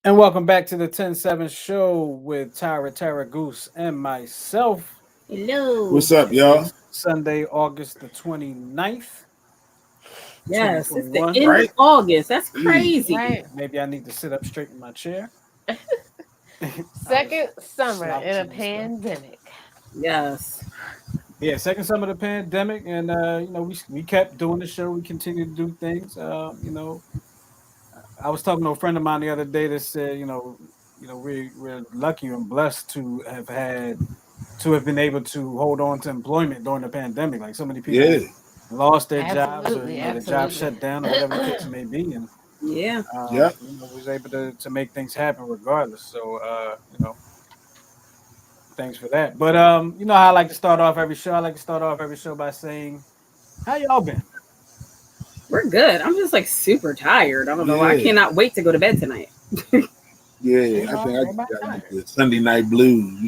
And welcome back to the 10-7 show with Tara Goose and myself. Hello. What's up, It y'all? is Sunday, August the 29th, Yes, it's the 2021. end of Right? August. That's Jeez. crazy. Right. Maybe I need to sit up straight in my chair. I was Second summer in a slouching and stuff. pandemic. Yes. Yeah, second summer of the pandemic, and we kept doing the show. We continued to do things. I was talking to a friend of mine the other day that said, we're lucky and blessed to have been able to hold on to employment during the pandemic. Like so many Yeah, people lost their jobs, or Absolutely, the job absolutely. shut down, or whatever the case may be, and Yeah. yeah. was able to make things happen regardless. So thanks for that. But how I like to start off every show. I like to start off every show by saying, "How y'all been?" We're good. I'm just like super tired. I don't know. I Yeah, cannot wait to go to bed tonight. yeah. I think I Everybody just got tired. like the Sunday night blues,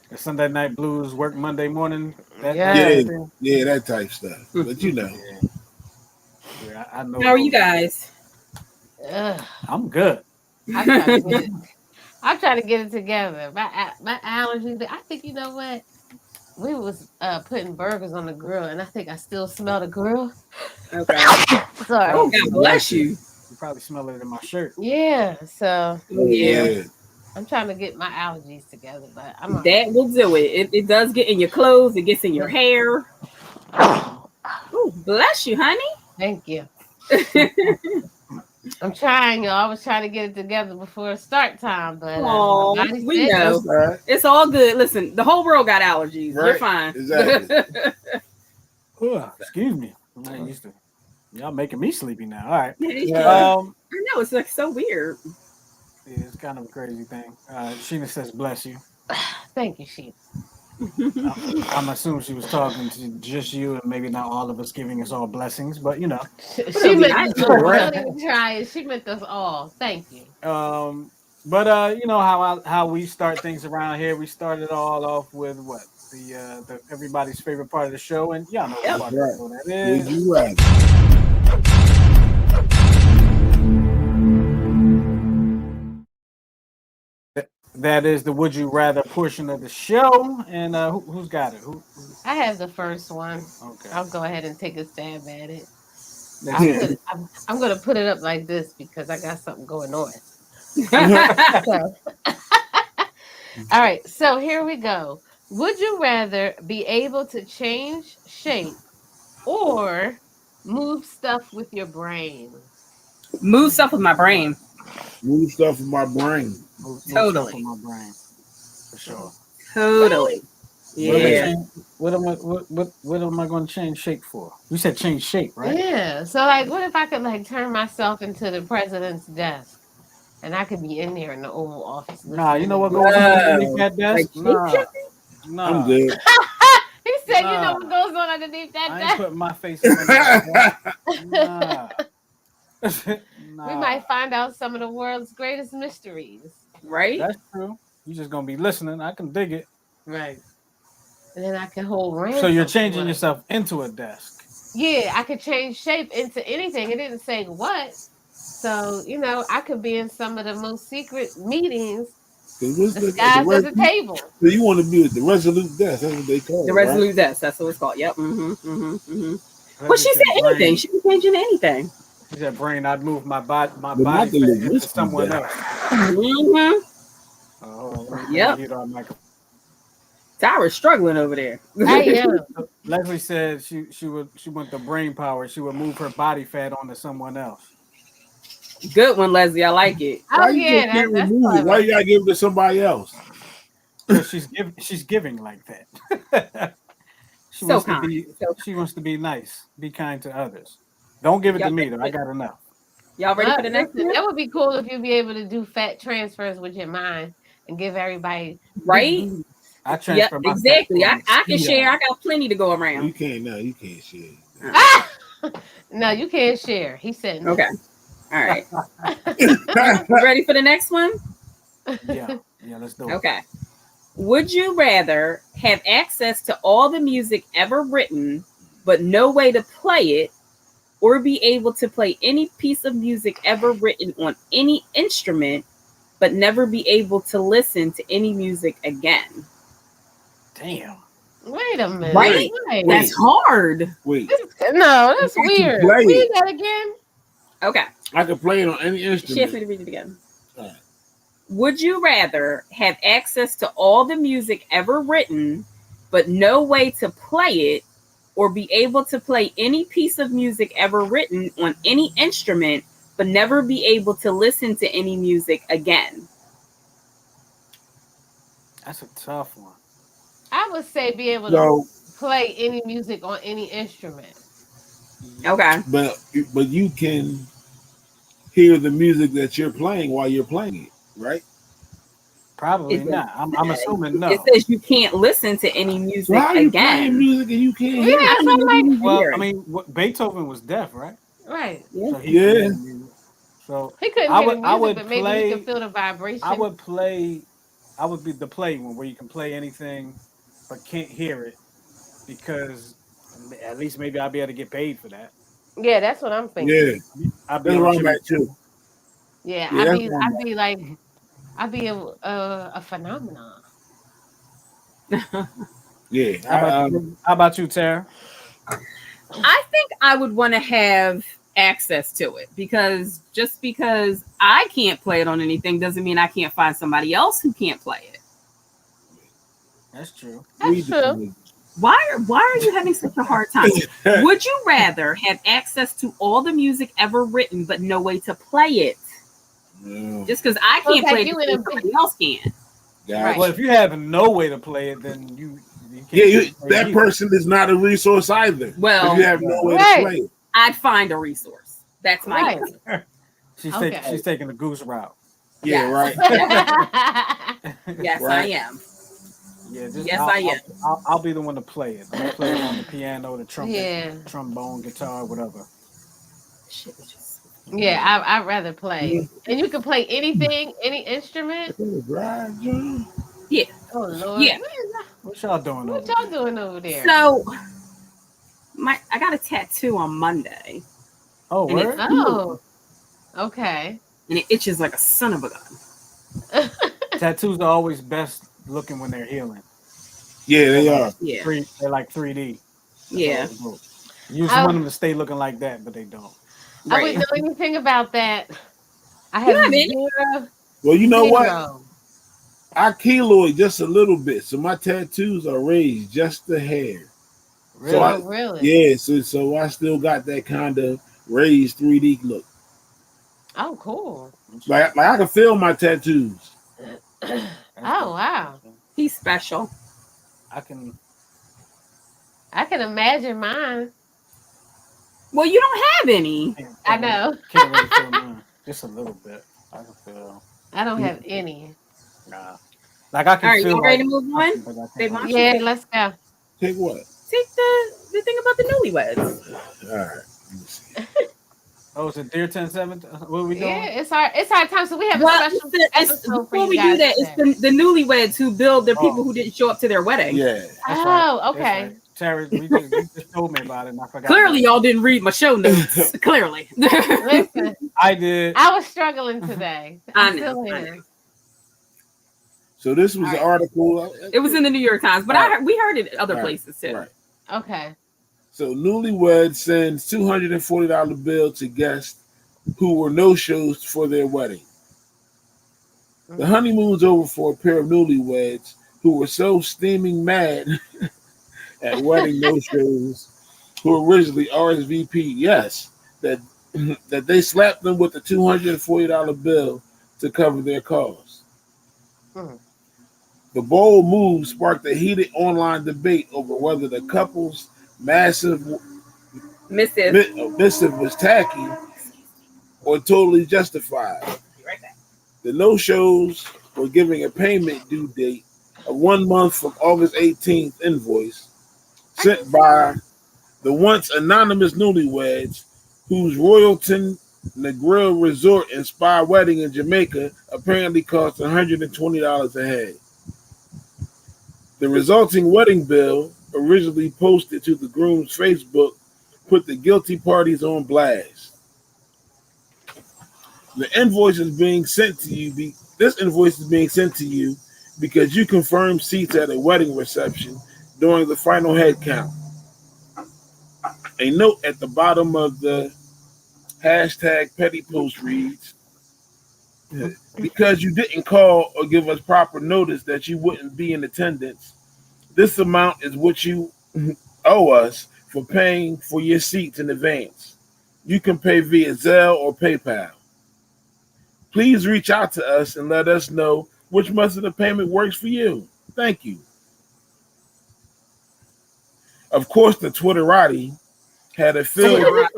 The Sunday night blues, work Monday morning. That Yeah, type Yes. thing. yeah, that type stuff. But Yeah, yeah. I know How are you those. guys? Ugh. I'm good. I'm trying to get it. I'm trying to get it together. My allergies. I think you know what? We was putting burgers on the grill, and I think I still smell the grill. Okay. Sorry. Oh, Probably God smell it. bless you. You probably smell it in my shirt. Yeah. So Oh, oh yeah. yeah, I'm trying to get my allergies together, but I'm all That will do it. It does get in your clothes. It gets in your right. hair. Oh, bless you, honey. Thank you. I'm trying, y'all. I was trying to get it together before start time, but my Oh, body we said know. that's all right. It's all good. Listen, the whole world got allergies. You're Right? fine. Exactly. Ugh, excuse me. I'm not used to. Y'all making me sleepy now. All right. Yeah. I Um, know it's like so weird. yeah, it's kind of a crazy thing. Sheena says, "Bless you." thank you, Sheep. I- I'm assuming she was talking to just you and maybe not all of us, giving us all blessings, but She Whatever. meant I us know, all. right? Don't even try it. She meant us all. Thank you. um, you know how we start things around here. We started all off with what the everybody's favorite part of the show, and y'all know what Yep. That's part of the right. show that Would is. you rather? That is the "Would You Rather" portion of the show, and who's got it? I have the first one. Okay. I'll go ahead and take a stab at it. Let's hear it. I'm gonna put it up like this because I got something going on. So, all right. So here we go. Would you rather be able to change shape or move stuff with your brain? Move stuff with my brain. Move stuff in my brain. Move stuff Totally. from my brain for sure. Totally. What am I Yeah. change? What am I going to change shape for? You said change shape, right? Yeah. So like, what if I could like turn myself into the president's desk, and I could be in there in the Oval Office Nah, you listening know to what goes on meetings. underneath Whoa. that desk? Like shape Nah, shifting? I'm nah, good. He said, "You know nah. what goes on underneath I ain't that putting my face up under that desk. desk." Nah, We nah. might find out some of the world's greatest mysteries. Right? That's true. You just gonna be listening. I can dig it. Right. And then I can hold So you're ransom for changing money. yourself into a desk. Yeah, I could change shape into anything. It didn't say what. So, I could be in some of the most secret meetings Cause what's the disguised as a resolute? table. So you want to be with the resolute death? That's what they call The it, right? resolute desk. That's what it's called. Yep. Well, Leslie she said said, anything. "Brain." She can change into anything. She said, "Brain." I'd move my But body not the fat into Lewinsky someone death. else. Mm-hmm. Hold on, let me Yep. mute our microphone. Tyra's struggling over there. I am. Leslie said she want the brain power. She would move her body fat onto someone else. Good one, Leslie. I like it. Why Oh you yeah, just can't that's remove it? Why clever. you gotta give it to somebody else? Because she's giving like that. she So wants to kind. be So kind. she wants to be nice, be kind to others. Don't give it to Y'all me ready though. for, I got enough. y'all ready for the next Listen, one? that would be cool if you'd be able to do fat transfers with your mind and give everybody big Right? booties. I Yep, transfer my fat exactly. to I, a I can share. mosquito. I got plenty to go No, around. you can't. No, you can't share. Ah! No, you can't share. He said Okay. no. All right. You ready for the next one? Yeah, let's do it. Okay. Would you rather have access to all the music ever written, but no way to play it, or be able to play any piece of music ever written on any instrument, but never be able to listen to any music again. Damn. Wait a minute. Right? Wait. That's hard. Wait, No, that's I can weird. play Read it. that again. Okay. I can play it on any She asked me instrument. to read it again. All right. Would you rather have access to all the music ever written, but no way to play it, or be able to play any piece of music ever written on any instrument, but never be able to listen to any music again? That's a tough one. I would say be able to So, play any music on any instrument. Okay. but you can hear the music that you're playing while you're playing it, right? Probably It not. I'm assuming no. It says you can't listen to any So music how are you playing again. music and you can't hear Yeah, it? I don't know like, who's Well, hearing. I mean, Beethoven was deaf, right? Right. Yeah. So he Yeah. couldn't hear music. So He couldn't I hear would- the I music, would but maybe play- he could feel the vibration. I would be the play one where you can play anything but can't hear it, because at least maybe I'll be able to get paid for that. Yeah, that's what I'm thinking. Yeah, I'll be that's on wrong Jimmy back too. Yeah, Yeah, that's one I'd be like, I'd be a phenomenon. Yeah, How about you, Tara? I think I would want to have access to it, because just because I can't play it on anything doesn't mean I can't find somebody else who can't play it. That's true. That's true. Why are you having such a hard time? Would you rather have access to all the music ever written but no way to play it? Yeah. Just because I Well, can't like play it, you doesn't in mean a- somebody else can. Gotcha. Well, if you have no way to play it, then you can't Yeah, play that either. person is not a resource either. Well, if you have no way right. to play it. I'd find a resource. That's my Right. answer. Okay. She's taking the goose route. Yeah, right. Yes, Right. I am. Yeah, Yes, I am. I'll be the one to play it. I'm gonna play it on the piano, the trumpet, Yeah. trombone, guitar, whatever. Shit, it's just- Yeah, I'd rather play. And you can play anything, any instrument. Right, John? Oh Lord. Yeah. What y'all doing? What over y'all there? doing over there? So, I got a tattoo on Monday, Oh, and word? Oh. Okay. and it itches like a son of a gun. Tattoos are always best looking when they're healing. Yeah, they are. Yeah, They're like 3D. That's yeah. always dope. You just I- want them to stay looking like that, but they don't. I Right. wouldn't know anything about that. I You have have any? zero. Well, you know what? zero. I keloid just a little bit, so my tattoos are raised just a hair. Really? So Oh, really? Yeah, so I still got that kind of raised 3D look. Oh, cool. Like I can feel my tattoos. That's Oh, wow. He's special. I can. I can imagine mine. Well, you don't have any. I know. Can't really feel mine. Just a little bit. I can feel. I don't have any. Nah. Like I can All right, feel. you ready to like- move on? but I can't They really- want- Yeah, let's go. Take what? Take the thing about the newlyweds. All right. Let me see. Oh, is it Dear 10-7? What are we doing? Yeah, it's our time. So we have a Well, special it's episode for before you we guys do that, today. it's the newlyweds who build their people Oh. who didn't show up to their wedding. Yeah. That's right. Oh, That's okay. right. Terry, you just told me about it and I forgot. Clearly, about y'all didn't read my show notes. Clearly. Listen, it. I did. I was struggling today. I I'm know, still I here. know. So this was All the right. article. It was in the New York Times, but Right. we heard it at other Right. places too. Right. Okay. So newlywed sends $240 bill to guests who were no-shows for their wedding. The honeymoon's over for a pair of newlyweds who were so steaming mad at wedding no-shows, who originally RSVP'd yes, that they slapped them with a $240 bill to cover their costs. Mhm. The bold move sparked a heated online debate over whether the couple's massive Mrs. missive was tacky or totally justified. Be right back. The no-shows were giving a payment due date of 1 month from August 18th invoice sent by the once anonymous newlyweds whose Royalton Negril Resort and Spa wedding in Jamaica apparently cost $120 a head. The resulting wedding bill, originally posted to the groom's Facebook, put the guilty parties on blast. The invoice is being sent to you. This invoice is being sent to you because you confirmed seats at a wedding reception during the final head count. A note at the bottom of the hashtag petty post reads, because you didn't call or give us proper notice that you wouldn't be in attendance, this amount is what you owe us for paying for your seats in advance. You can pay via Zelle or PayPal. Please reach out to us and let us know which method of payment works for you. Thank you. Of course, the Twitterati had a field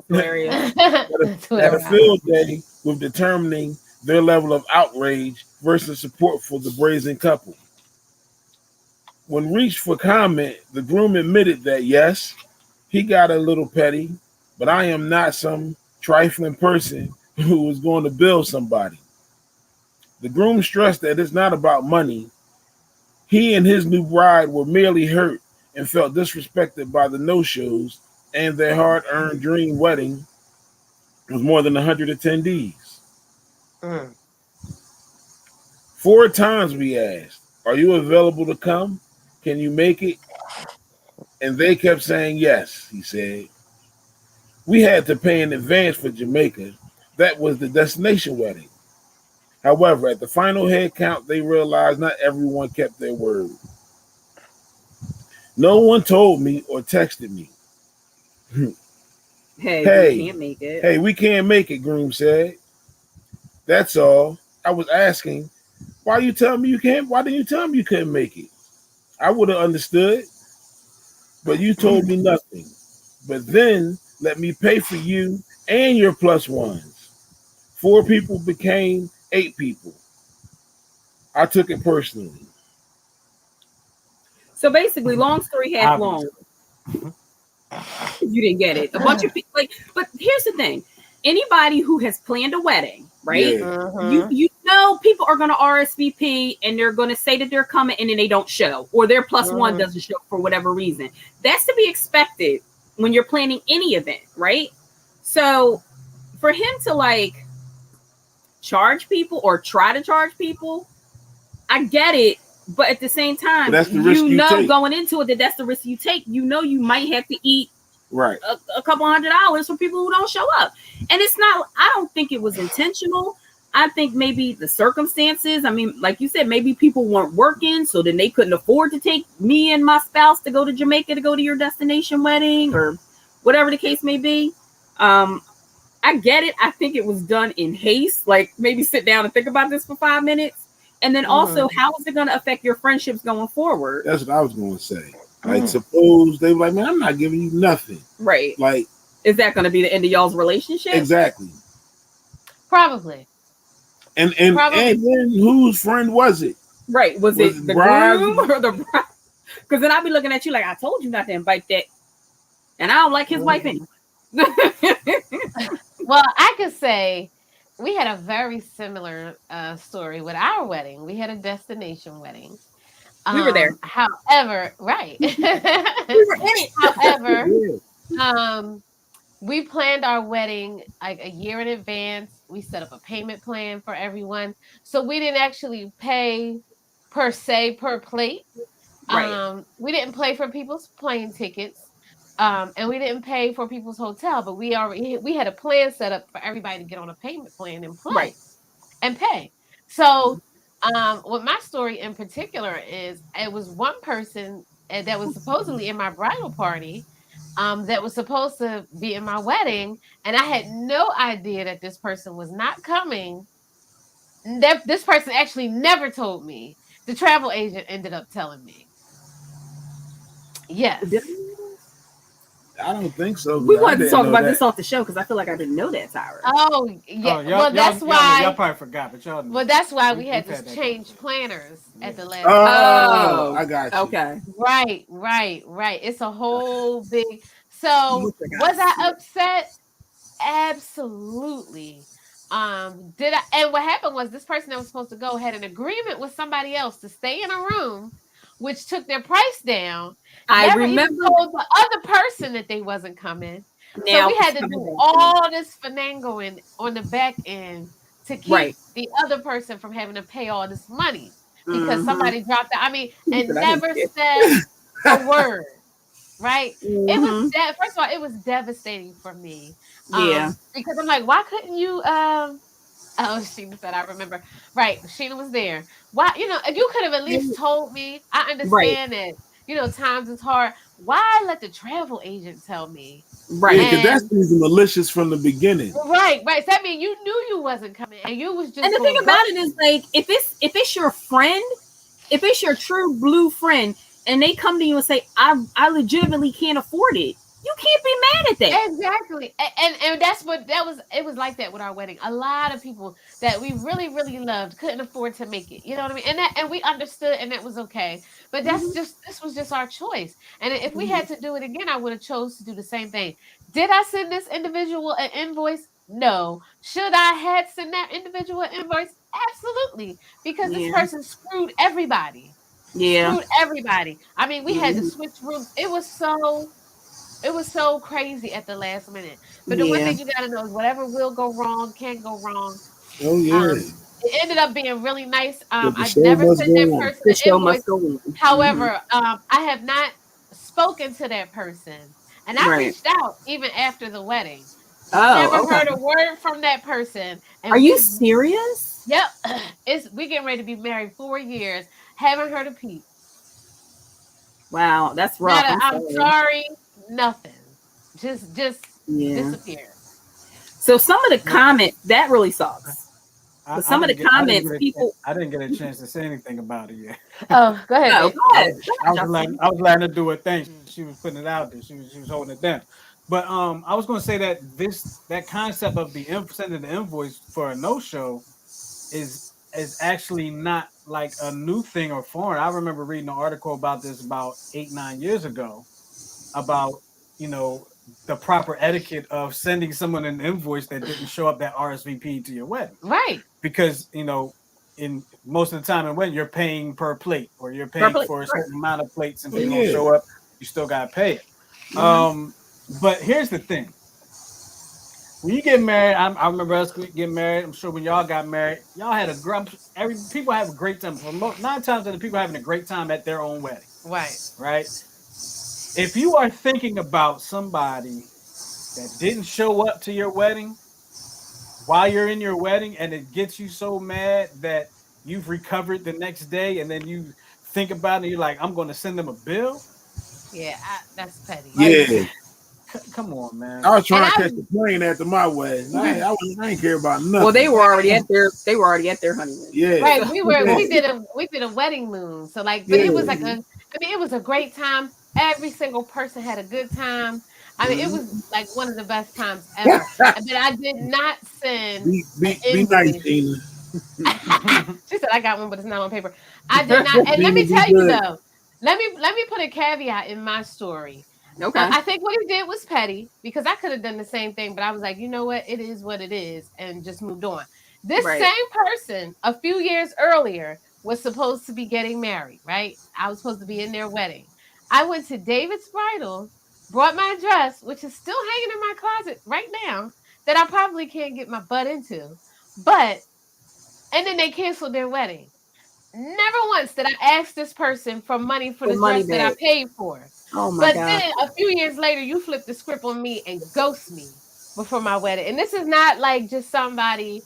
Hilarious. had a field day with determining their level of outrage versus support for the brazen couple. When reached for comment, the groom admitted that yes, he got a little petty, but I am not some trifling person who is going to bill somebody. The groom stressed that it's not about money. He and his new bride were merely hurt and felt disrespected by the no-shows, and their hard-earned dream wedding was more than 100 attendees. 4 times we asked, are you available to come? Can you make it? And they kept saying yes, he said. We had to pay in advance for Jamaica. That was the destination wedding. However, at the final head count, they realized not everyone kept their word. No one told me or texted me. Hey, we can't make it. Hey, we can't make it, groom said. That's all. I was asking, why didn't you tell me you couldn't make it? I would have understood, but you told me nothing. But then let me pay for you and your plus ones. 4 people became 8 people. I took it personally. So basically, long story half long. You didn't get it. A bunch of people, but here's the thing: anybody who has planned a wedding, right? Yeah. You know people are going to RSVP and they're going to say that they're coming and then they don't show, or their plus one doesn't show for whatever reason. That's to be expected when you're planning any event, right? So for him to charge people or try to charge people, I get it. But at the same time, going into it that's the risk you take. You know you might have to eat a couple $100 for people who don't show up. And it's not, I don't think it was intentional. I think maybe the circumstances, I mean, like you said, maybe people weren't working, so then they couldn't afford to take me and my spouse to go to Jamaica to go to your destination wedding or whatever the case may be. I get it. I think it was done in haste. Maybe sit down and think about this for 5 minutes. And then also, how is it going to affect your friendships going forward? That's what I was going to say. Suppose they were like, man, I'm not giving you nothing. Right. Is that going to be the end of y'all's relationship? Exactly. Probably. And then whose friend was it? Right. Was it the groom or the bride? Because then I'll be looking at you like, I told you not to invite that. And I don't like his wife anyway. Well, I could say we had a very similar story with our wedding. We had a destination wedding. We were there. However, right. We were in it. However, we planned our wedding a year in advance. We set up a payment plan for everyone. So we didn't actually pay per plate. Right. We didn't pay for people's plane tickets. And we didn't pay for people's hotel, but we had a plan set up for everybody to get on a payment plan and play and pay. So, what my story in particular is, it was one person that was supposedly in my bridal party, that was supposed to be in my wedding, and I had no idea that this person was not coming. This person actually never told me. The travel agent ended up telling me. Yes. I don't think so. We wanted to talk about this off the show because I feel like I didn't know that, Tyra. Oh, yeah. That's why. Y'all probably forgot, but y'all. Well, that's why we had to change planners at the last. Oh, I got you. Okay. Right. It's a whole big. So was I upset? Absolutely. Did I? And what happened was, this person that was supposed to go had an agreement with somebody else to stay in a room which took their price down. I Never even remember told the other person that they wasn't coming. So now we had it's to coming do back to me. all this finagling on the back end to keep Right. the other person from having to pay all this money because Mm-hmm. somebody dropped it. I mean, and I didn't never care. said a word. Right? It was Mm-hmm. first of all, it was devastating for me. Yeah. Because I'm like, why couldn't you oh, Sheena said, I remember. Right. Sheena was there. Why, you could have at least told me. I Right. understand that, times it's hard. Why let the travel agent tell me? Yeah, Right. because that's And malicious from the beginning. right. So that means you knew you wasn't coming and you was And just the thing going to go. about it is, like, if it's your friend, if it's your true blue friend, and they come to you and say, I legitimately can't afford it, you can't be mad at that. Exactly. And that's what it was like that with our wedding. A lot of people that we really, really loved couldn't afford to make it. You know what I mean? And we understood and that was okay. But Mm-hmm. this was just our choice. And if we Mm-hmm. had to do it again, I would have chose to do the same thing. Did I send this individual an invoice? No. Should I had sent that individual an invoice? Absolutely. Because this Yeah. person screwed everybody. Yeah. Screwed everybody. I mean, we had to Mm-hmm. switch rooms. It was so crazy at the last minute. But the one Yeah. thing you gotta know is whatever will go wrong can go wrong. Oh yeah, It ended up being really nice. but the I show never must sent go that on. person The an show invoice. must go on. Mm-hmm. However, I have not spoken to that person, and I Right. reached out even after the wedding. Never Oh, heard okay. a word from that person, Are and you we, serious? yep, we getting ready to be married 4 years. Haven't heard a peep. Wow, that's Not rough. a I'm I'm sorry. sorry, nothing. Just Yeah. disappeared. So some of the Well, comments that really sucks. But I some of the didn't get I didn't comments, get a people. I didn't get a chance to say anything about it yet. Oh, go ahead, No, babe. go I ahead. was Go I ahead, was letting Justin. I was letting her do her thing. She was putting it out there. She was holding it down. But I was going to say that that concept of sending the invoice for a no show is actually not like a new thing or foreign. I remember reading an article about this about 8-9 years ago about you know the proper etiquette of sending someone an invoice that didn't show up that RSVP to your wedding Right. because in most of the time in wedding you're paying per plate or you're paying Purple. for a certain amount of plates and Oh if you don't yeah, show up you still got to pay it. Mm-hmm. But here's the thing: when you get married, I remember us getting married. I'm sure when y'all got married, y'all had a grump. Every people have a great time. For 9 times out of the people having a great time at their own wedding, Right. right? If you are thinking about somebody that didn't show up to your wedding while you're in your wedding, and it gets you so mad that you've recovered the next day, and then you think about it, and you're like, "I'm going to send them a bill." Yeah, that's petty. Like, yeah. come on, man. I was And trying to catch I'm a plane after my wedding. right. I ain't care about nothing. Well, they were already at their honeymoon. Yeah, Right. So, We yeah, did a wedding moon. So like, but it was yeah. like it was a great time. Every single person had a good time. I mean, it mhm. was like one of the best times ever. But I did not send an Be nice, invoice. Tina. She said I got one, but it's not on paper. I did not. And let Tina, me be tell you good. though, let me put a caveat in my story. Okay. I think what he did was petty because I could have done the same thing, but I was like, you know what? It is what it is, and just moved on. This Right. same person, a few years earlier, was supposed to be getting married, right? I was supposed to be in their wedding. I went to David's Bridal, brought my dress, which is still hanging in my closet right now, that I probably can't get my butt into. But, and then they canceled their wedding. Never once did I ask this person for money for For the money dress that I back. paid for. Oh my But God. then a few years later, you flip the script on me and ghost me before my wedding. And this is not like just somebody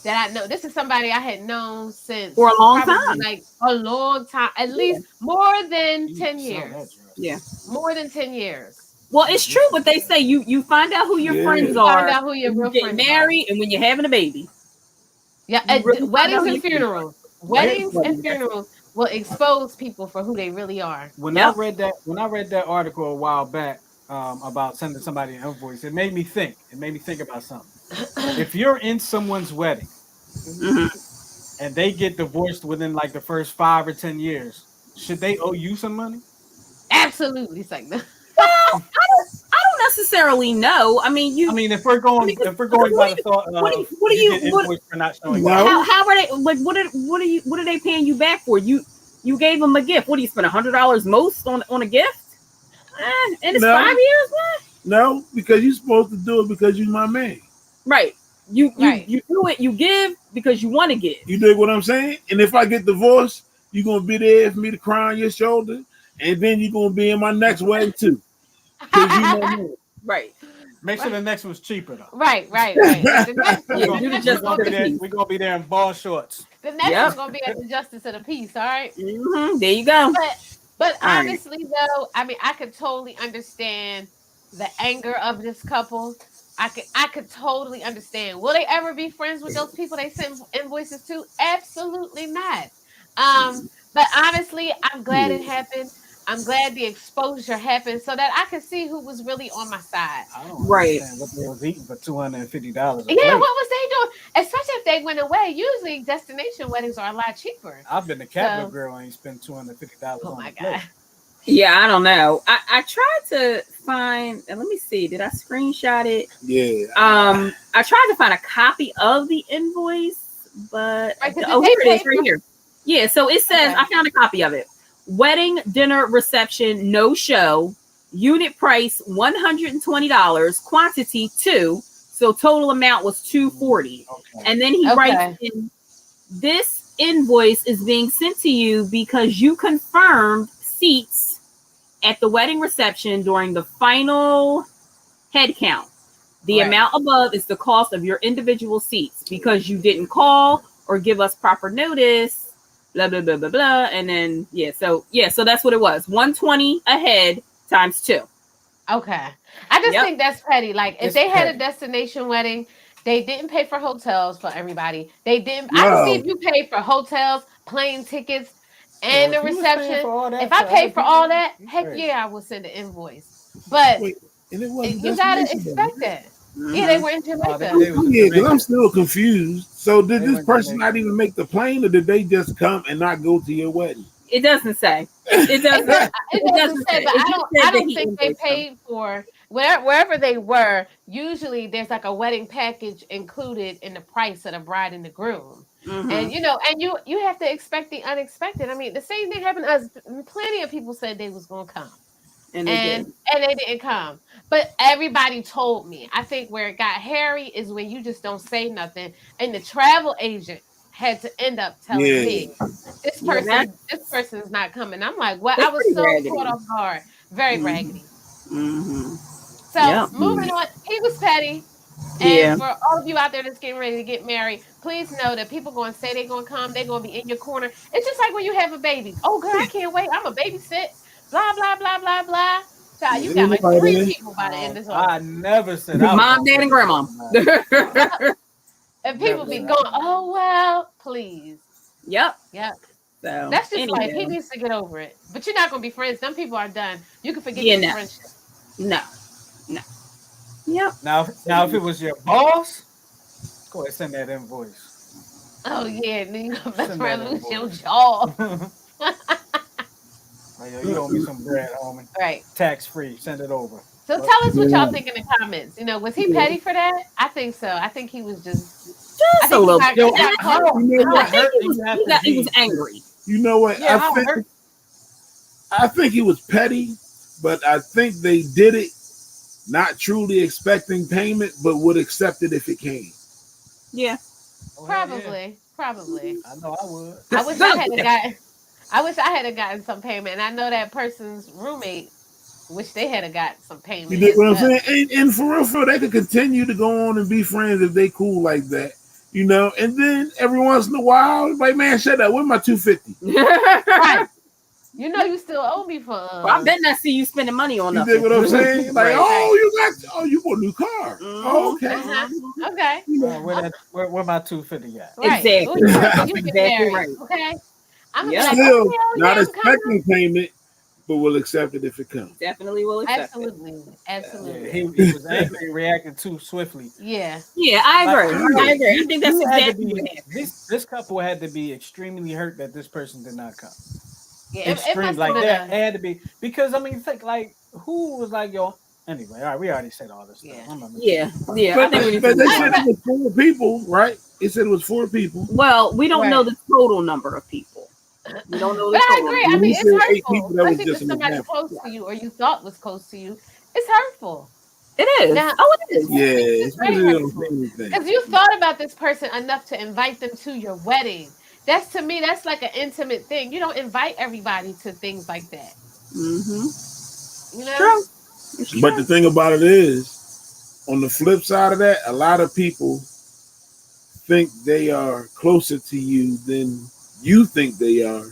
that I know. This is somebody I had known For since a long probably time. like a long time, at Yeah. least more than You 10 sell that years. dress. Yeah. More than 10 years. Well, it's true what they say. You find out who your Yeah. friends You find are out who your when you real get friends are. married and when you're having a baby. Yeah, You really find out weddings who and your friends funerals. are. Yep. Weddings and funerals will expose people for who they really are. Yep. When I read that article a while back about sending somebody an invoice, it made me think. It made me think about something. If you're in someone's wedding Hmm. and they get divorced within like the first 5 or 10 years, should they owe you some money? Absolutely. It's like, Well, I don't necessarily know. I mean, I you. mean, I mean, if we're because going by the thought of you get invoiced for not showing up, No, how are they like? What are you? What are they paying you back for? You You gave him a gift. What do you spend $100 most on a gift? And it's No. 5 years, what? No, because you're supposed to do it because you're my man. Right. You Right. do it. You give because you want to give. You dig what I'm saying? And if I get divorced, you're gonna be there for me to cry on your shoulder, and then you're gonna be in my next wedding too. Because you my man. Right. Make sure the next one's cheaper though. Right. The next, Yeah, the you next just one's gonna be, We're gonna be there in ball shorts. the next Yep. one's gonna be at the justice of the peace. All right. There you go. But All right. honestly, though, I mean, I could totally understand the anger of this couple. I could totally understand. Will they ever be friends with those people they send invoices to? Absolutely not. But honestly, I'm glad it happened. I'm glad the exposure happened so that I could see who was really on my side. I don't Right. understand what they was eating for $250. Yeah, what was they doing? Especially if they went away. Usually, destination weddings are a lot cheaper. I've been to Catholic So- girl and ain't spent $250 Oh on my the plate. god. Yeah, I don't know. I tried to find, and let me see, did I screenshot it? Yeah. I tried to find a copy of the invoice, but Right, 'cause oh, did here they it is, pay right for- here. Yeah, so it says, Okay. I found a copy of it. Wedding, dinner, reception, no show, unit price $120, quantity 2, so total amount was $240. Okay. And then he Okay. writes in, this invoice is being sent to you because you confirmed seats at the wedding reception during the final head count. The Right. amount above is the cost of your individual seats because you didn't call or give us proper notice. Blah blah blah blah blah. And then so that's what it was. 120 a head times 2. Okay. I just Yep. think that's petty. Like if It's they had petty. a destination wedding, they didn't pay for hotels for everybody. They didn't. I can see No. if you paid for hotels, plane tickets, and Yeah, the if you was paying reception. for all that If I for paid other for all people, that, you heck crazy. yeah, I will send an invoice. But Wait, and it wasn't you gotta destination expect wedding. that. Yeah, they were in Jamaica. they was Oh, in yeah, because I'm Jamaica. still confused. So did They this went person Jamaica. not even make the plane, or did they just come and not go to your wedding? It doesn't say. It doesn't. It doesn't say, but It I just don't. said I that don't he think they invoiced them. paid for wherever they were. Usually, there's like a wedding package included in the price of the bride and the groom. Mhm. And you have to expect the unexpected. I mean, the same thing happened to us. Plenty of people said they was gonna come, And they did. and they didn't come. But everybody told me. I think where it got hairy is when you just don't say nothing, and the travel agent had to end up telling Yeah. me this Yeah, person's not coming. I'm like, what? That's I was pretty so raggedy. caught off guard. Very Mhm. raggedy. Mm-hmm. So Yep. moving on, he was petty. Yeah. And for all of you out there that's getting ready to get married, please know that people going to say they're going to come. They're going to be in your corner. It's just like when you have a baby. Oh, girl, I can't wait. I'm a babysit. Blah, blah, blah, blah, blah. Child, you got like 3 people by the end of this whole. I never said I was Mom, gonna dad, and do grandma. that. And people be going, oh, well, please. Yep. Yep. So That's just like, he anywho. needs to get over it. But you're not going to be friends. Some people are done. You can forget Yeah, your no. friendship. No. Yep. Now, if it was your boss, go ahead and send that invoice. Oh, yeah. Then you gonna mess Send around that and lose your invoice. jaw. Like, yo, you owe me some bread, homie. Right. Tax free. Send it over. So tell us what y'all think in the comments. Was he petty for that? I think so. I think he was just. I Just think a little. he Yo, got how caught. You know I what? think you have to he was be- angry. You know what? Yeah, how hurt? I think he was petty, but I think they did it not truly expecting payment, but would accept it if it came. Yeah. Oh, hell Probably. yeah. I know I would. I wish I had gotten. I wish I had gotten some payment, and I know that person's roommate. Wish they had got some payment. You dig what I'm as well. saying? And for real, they could continue to go on and be friends if they cool like that. And then every once in a while, like, man, shut up. Where's my $250? Right. You still owe me for. Well, I bet not see you spending money on You nothing. dig what I'm saying? Like, Right. you bought a new car. Mhm. Oh, okay. Uh-huh. Okay. Where my 250 at? Right. Exactly. You Exactly get married, right. okay. I'm Yeah. like, Still okay, not I'm expecting payment, but will accept it if it comes. Definitely will accept it. Absolutely. Absolutely. Yeah, he was angry and reacted too swiftly. Yeah. Yeah, I agree. I agree. I think that's You had to exactly be- what happened. This couple had to be extremely hurt that this person did not come. Yeah. It Extreme must like have that. been It had to be because I mean, think like who was like yo. Anyway, all right, we already said all this stuff. Yeah. I'm not- Yeah. I But, think we need but they to- said it was 4 people, right? It said it was 4 people. Well, we don't know Right. the total number of people. You don't know But the I total. agree. I When mean, you it's said 8 hurtful, people, that was especially if just it's an somebody example. close to you or you thought was close to you. It's hurtful. It is. Now, Oh, it is. Yeah, it's very especially on hurtful family thing. because you thought about this person enough to invite them to your wedding. That's to me, that's like an intimate thing. You don't invite everybody to things like that. You It's know? true. It's But true. the thing about it is, on the flip side of that, a lot of people think they are closer to you than you think they are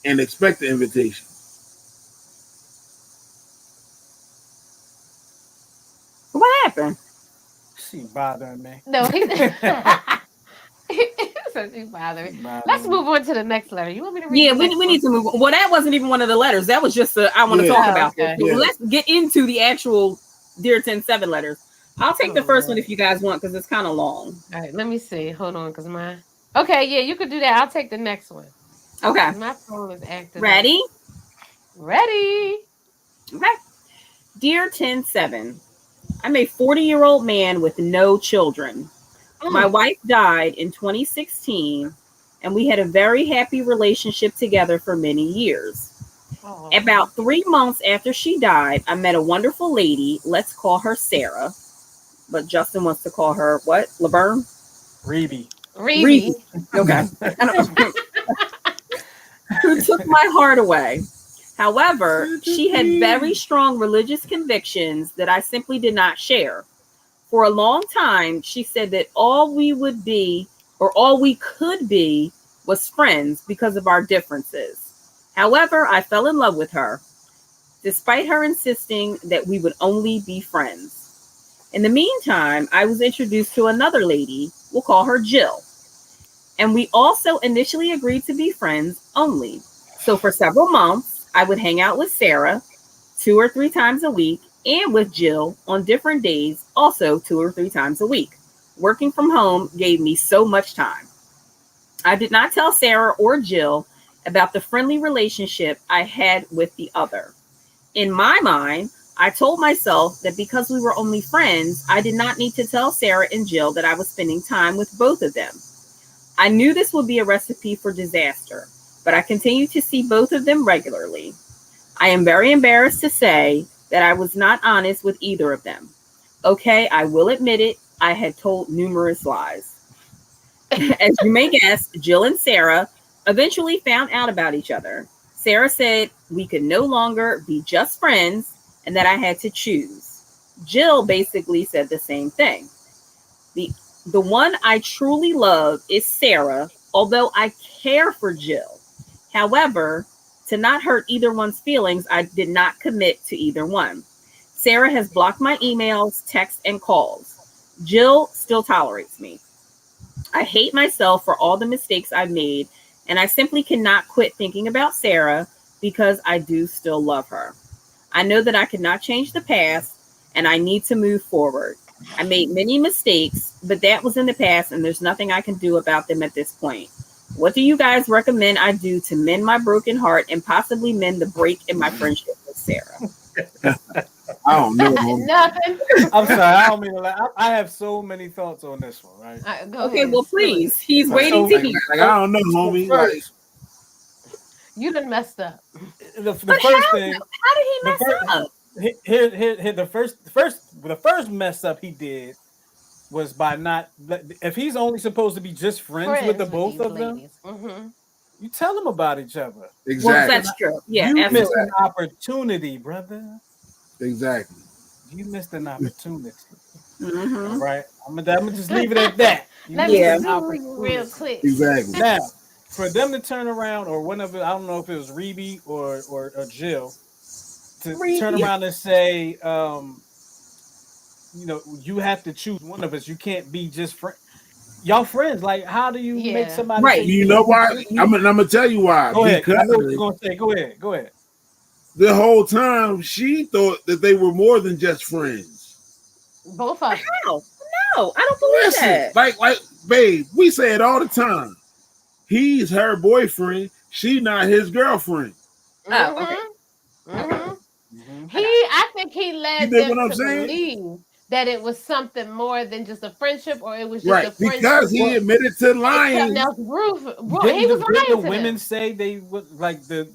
and expect the invitation. What happened? She bothering me. No, he. She So she bothered me. Let's bothering me. move on to the next letter. You want me to read Yeah, the we next need one? to move on. Well, that wasn't even one of the letters. That was just I want to Yeah, talk Oh, about this. okay. So yeah. let's get into the actual Dear 10-7 letters. I'll take Oh, the first one Lord. if you guys want because it's kind of long. All right, let me see. Hold on, because my. Okay, yeah, you could do that. I'll take the next one. Okay. My phone is acting up. Ready? Ready? Okay. Dear 10-7, I'm a 40-year-old man with no children. My wife died in 2016, and we had a very happy relationship together for many years. Oh. About 3 months after she died, I met a wonderful lady. Let's call her Sarah. But Justin wants to call her what? Laverne? Reby. Reedy. Reedy. Okay. Who took my heart away. However, she had very strong religious convictions that I simply did not share. For a long time, she said that all we would be, or all we could be, was friends because of our differences. However, I fell in love with her, despite her insisting that we would only be friends. In the meantime, I was introduced to another lady, we'll call her Jill, and we also initially agreed to be friends only. So for several months, I would hang out with Sarah 2 or 3 times a week and with Jill on different days, also 2 or 3 times a week. Working from home gave me so much time. I did not tell Sarah or Jill about the friendly relationship I had with the other. In my mind, I told myself that because we were only friends, I did not need to tell Sarah and Jill that I was spending time with both of them. I knew this would be a recipe for disaster, but I continued to see both of them regularly. I am very embarrassed to say that I was not honest with either of them. Okay, I will admit it, I had told numerous lies. As you may guess, Jill and Sarah eventually found out about each other. Sarah said we could no longer be just friends and that I had to choose. Jill basically said the same thing. The the one I truly love is Sarah, although I care for Jill. However, to not hurt either one's feelings, I did not commit to either one. Sarah has blocked my emails, texts, and calls. Jill still tolerates me. I hate myself for all the mistakes I've made, and I simply cannot quit thinking about Sarah because I do still love her. I know that I cannot change the past, and I need to move forward. I made many mistakes, but that was in the past, and there's nothing I can do about them at this point. What do you guys recommend I do to mend my broken heart and possibly mend the break in my friendship with Sarah? I don't know. Homie. Nothing. I'm sorry. I don't mean to laugh. I have so many thoughts on this one, right? Go Okay, ahead. well, spill it. please. He's Like, waiting so- to hear. Like, I don't know, So homie. Like, first, You done messed up. the But first how? thing, How did he the mess first, up? here, the first mess up he did was by not. If he's only supposed to be just friends with the Friends with both these of them, ladies. Mm-hmm. you tell them about each other. Well, exactly. that's true. Yeah, You missed absolutely. an opportunity, brother. Exactly. You missed an opportunity. All Mm-hmm. right, I'm gonna just leave it at that. You Let missed me Yeah. an sue you real opportunity. quick. Exactly. Now, for them to turn around, or whenever, I don't know if it was Reby or Jill, to turn Reedy. around and say, you have to choose one of us. You can't be just friends. Y'all friends. Like, how do you make Yeah. somebody say Right. you You can know only be why? friends? I'm gonna tell you why. Go ahead. I know what you're Because gonna say. Go ahead. Go ahead. the whole time she thought that they were more than just friends. Both of them. How? No, I don't believe Listen, that. like, babe, we say it all the time. He's her boyfriend. She not his girlfriend. Oh, okay. Mm-hmm. Mm-hmm. Mm-hmm. I got I think he You led dig them what I'm to saying? believe that it was something more than just a friendship, or it was just Right, a friendship. because he admitted to Something lying. else. He Didn't was the lying to women them. say they would like the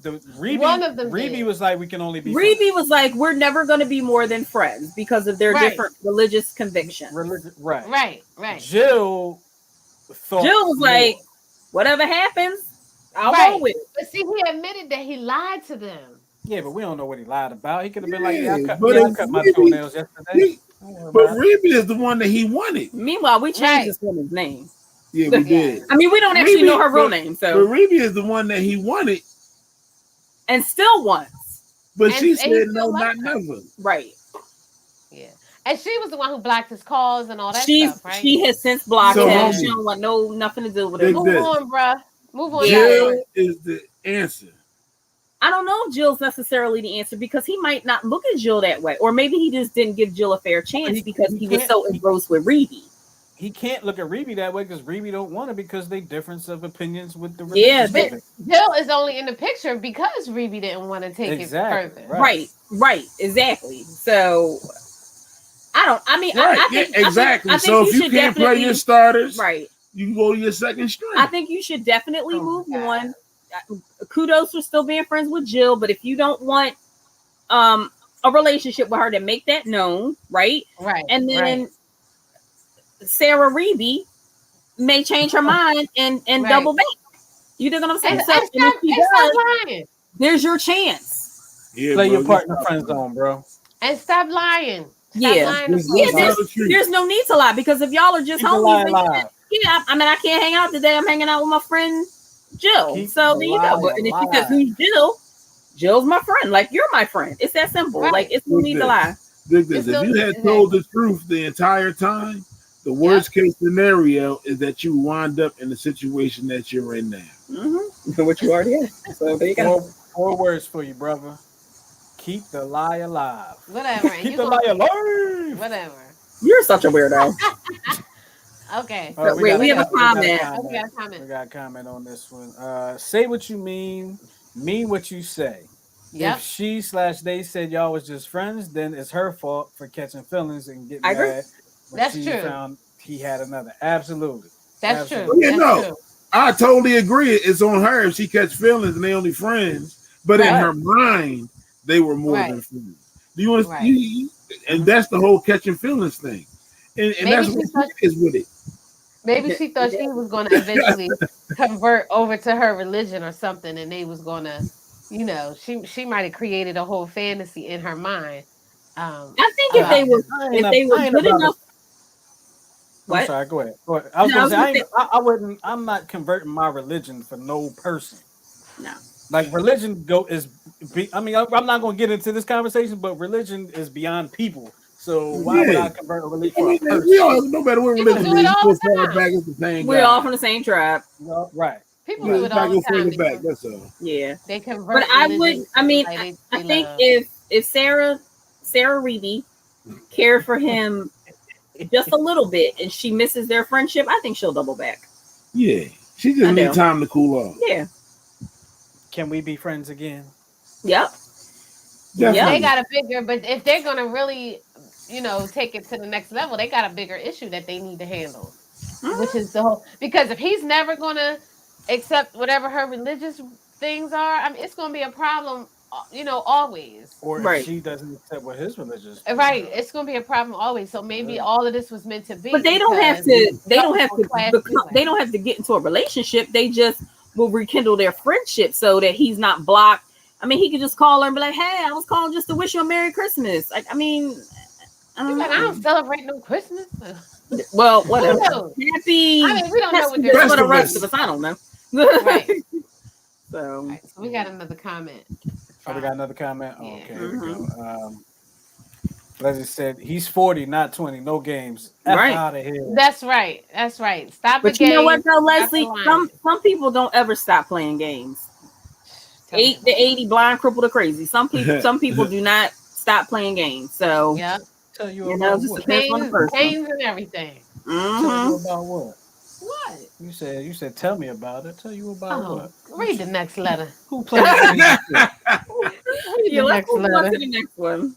One of them Reby did. was like, we can only be friends. Reby was like, we're never going to be more than friends because of their Right. different religious convictions. Right. Right. Jill thought Jill was more. like, whatever happens, I'll Right. roll with it. But see, he admitted that he lied to them. yeah, but we don't know what he lied about. He could have been like, Yeah, I but cut my Reby- toenails yesterday. But Reby is the one that he wanted. Meanwhile, we changed Right. this woman's name. Yeah, we Yeah. did. I mean, we don't actually Reby- know her real but- name, But so Reby is the one that he wanted, and still wants. but And- she and said he no, still not likes her. never. Right. Yeah. And she was the one who blocked his calls and all that She stuff, right? she has since blocked So, him. homie, She don't want nothing to do with Dig him. Move this. on, bruh. Move on. Yeah. Jill is the answer. I don't know if Jill's necessarily the answer because he might not look at Jill that way, or maybe he just didn't give Jill a fair chance because he was can't- so engrossed with Reby. He can't look at Reby that way because Reby don't want it because they difference of opinions with the Yeah, religious But conviction. Jill is only in the picture because Reby didn't want to take Exactly, it further. Right, exactly. So I mean, Right, I think exactly. I think So if you should can't play definitely- your starters, right. you can go to your second string. I think you should definitely Oh, move God. on. Kudos for still being friends with Jill, but if you don't want a relationship with her, then make that known, right? Right. And then right. Sarah Reby may change her mind and Right. double back. You know what I'm saying? And, So, and and if stop, she and stop does, lying. there's your chance. Yeah, Play bro, your part in you the stop friend playing. zone, bro. And stop lying. Stop Yeah. lying This- to this Yeah, is folks. not the truth. there's no need to lie because if y'all are just Keep the lie homies, then alive. yeah, I mean, I can't hang out today. I'm hanging out with my friend Jill. Keep So the there you lie go. But and if she says alive. who's Jill, Jill's my friend. Like you're my friend. It's that simple. Right. Like it's no need to lie. Dig this. It's If no- you had told the truth the entire time, the worst case scenario is that you wind up in the situation that you're in now. Mm-hmm. What you already had. So there you go. Four words for you, brother. Keep the lie alive. Whatever. And Keep you the gonna- lie alive. Whatever. You're such a weirdo. Okay. All right, Wait, we have a comment. Oh, we got a comment. We got a comment on this one. Say what you mean what you say. Yep. If she/they said y'all was just friends, then it's her fault for catching feelings and getting I agree. mad when That's she true. found he had another. Absolutely. That's true. Absolutely. You That's know. true. I totally agree. It's on her if she catch feelings and they only friends. But in Right. her mind, they were more Right. than friends. Do you want Right. to? And that's the whole catching feelings thing. And Maybe that's she what thought- she is with it. Maybe she thought she was going to eventually convert over to her religion or something, and they was going to, you know, she might have created a whole fantasy in her mind. I think if they were I ain't if they were I ain't good about enough. I'm What? sorry, go ahead. Go ahead. I was No, gonna I was say, I wouldn't. I'm not converting my religion for no person. No. Like religion I'm not gonna get into this conversation, but religion is beyond people. So why would Yeah. I convert a religion I for a mean, person? we all, no matter what People religion do it is, all you the go far time. back as the same We're guy. all from the same tribe. Right. People Yeah, do it's it all not the go time. further back. That's all. Yeah. They convert. But I would religions I mean like I they think love. if Sarah Reby cared for him just a little bit and she misses their friendship, I think she'll double back. Yeah, she I just do. need time to cool off. Yeah. Can we be friends again? Yep. Definitely. They got a bigger, but if they're gonna really, you know, take it to the next level, they got a bigger issue that they need to handle, which is the whole. Because if he's never gonna accept whatever her religious things are, I mean, it's gonna be a problem, you know, always. Or if Right. she doesn't accept what his religious Right, it's gonna be a problem always. So maybe all of this was meant to be. But they don't have because- to. They don't have to. Class Become, anyway. they don't have to get into a relationship. They just will rekindle their friendship so that he's not blocked. I mean, he could just call her and be like, "Hey, I was calling just to wish you a Merry Christmas." Like, I mean, I don't Like, I know. don't celebrate no Christmas. Well, whatever. Who knows? Happy. I mean, we don't know what Christmas they're for the Festivus. rest of us. I don't know. Right. So Right, so we got another comment. Oh, we got another comment. Oh, Yeah. okay, here we go. Leslie said he's 40, not 20. No games. Right. Out of here. That's right. That's right. Stop but the you know game. what though, Stop Leslie? the line. Some people don't ever stop playing games. Tell me 8 to 80, blind, crippled, or crazy. Some people do not stop playing games. So Yeah. Tell you you know, about just what? depends on the person. Pains and everything. Tell Mhm. you about what? What? You said tell me about it. Tell you about Oh, what? read the next letter. Who plays games? Read Yeah, the let's next move on letter. to the next one.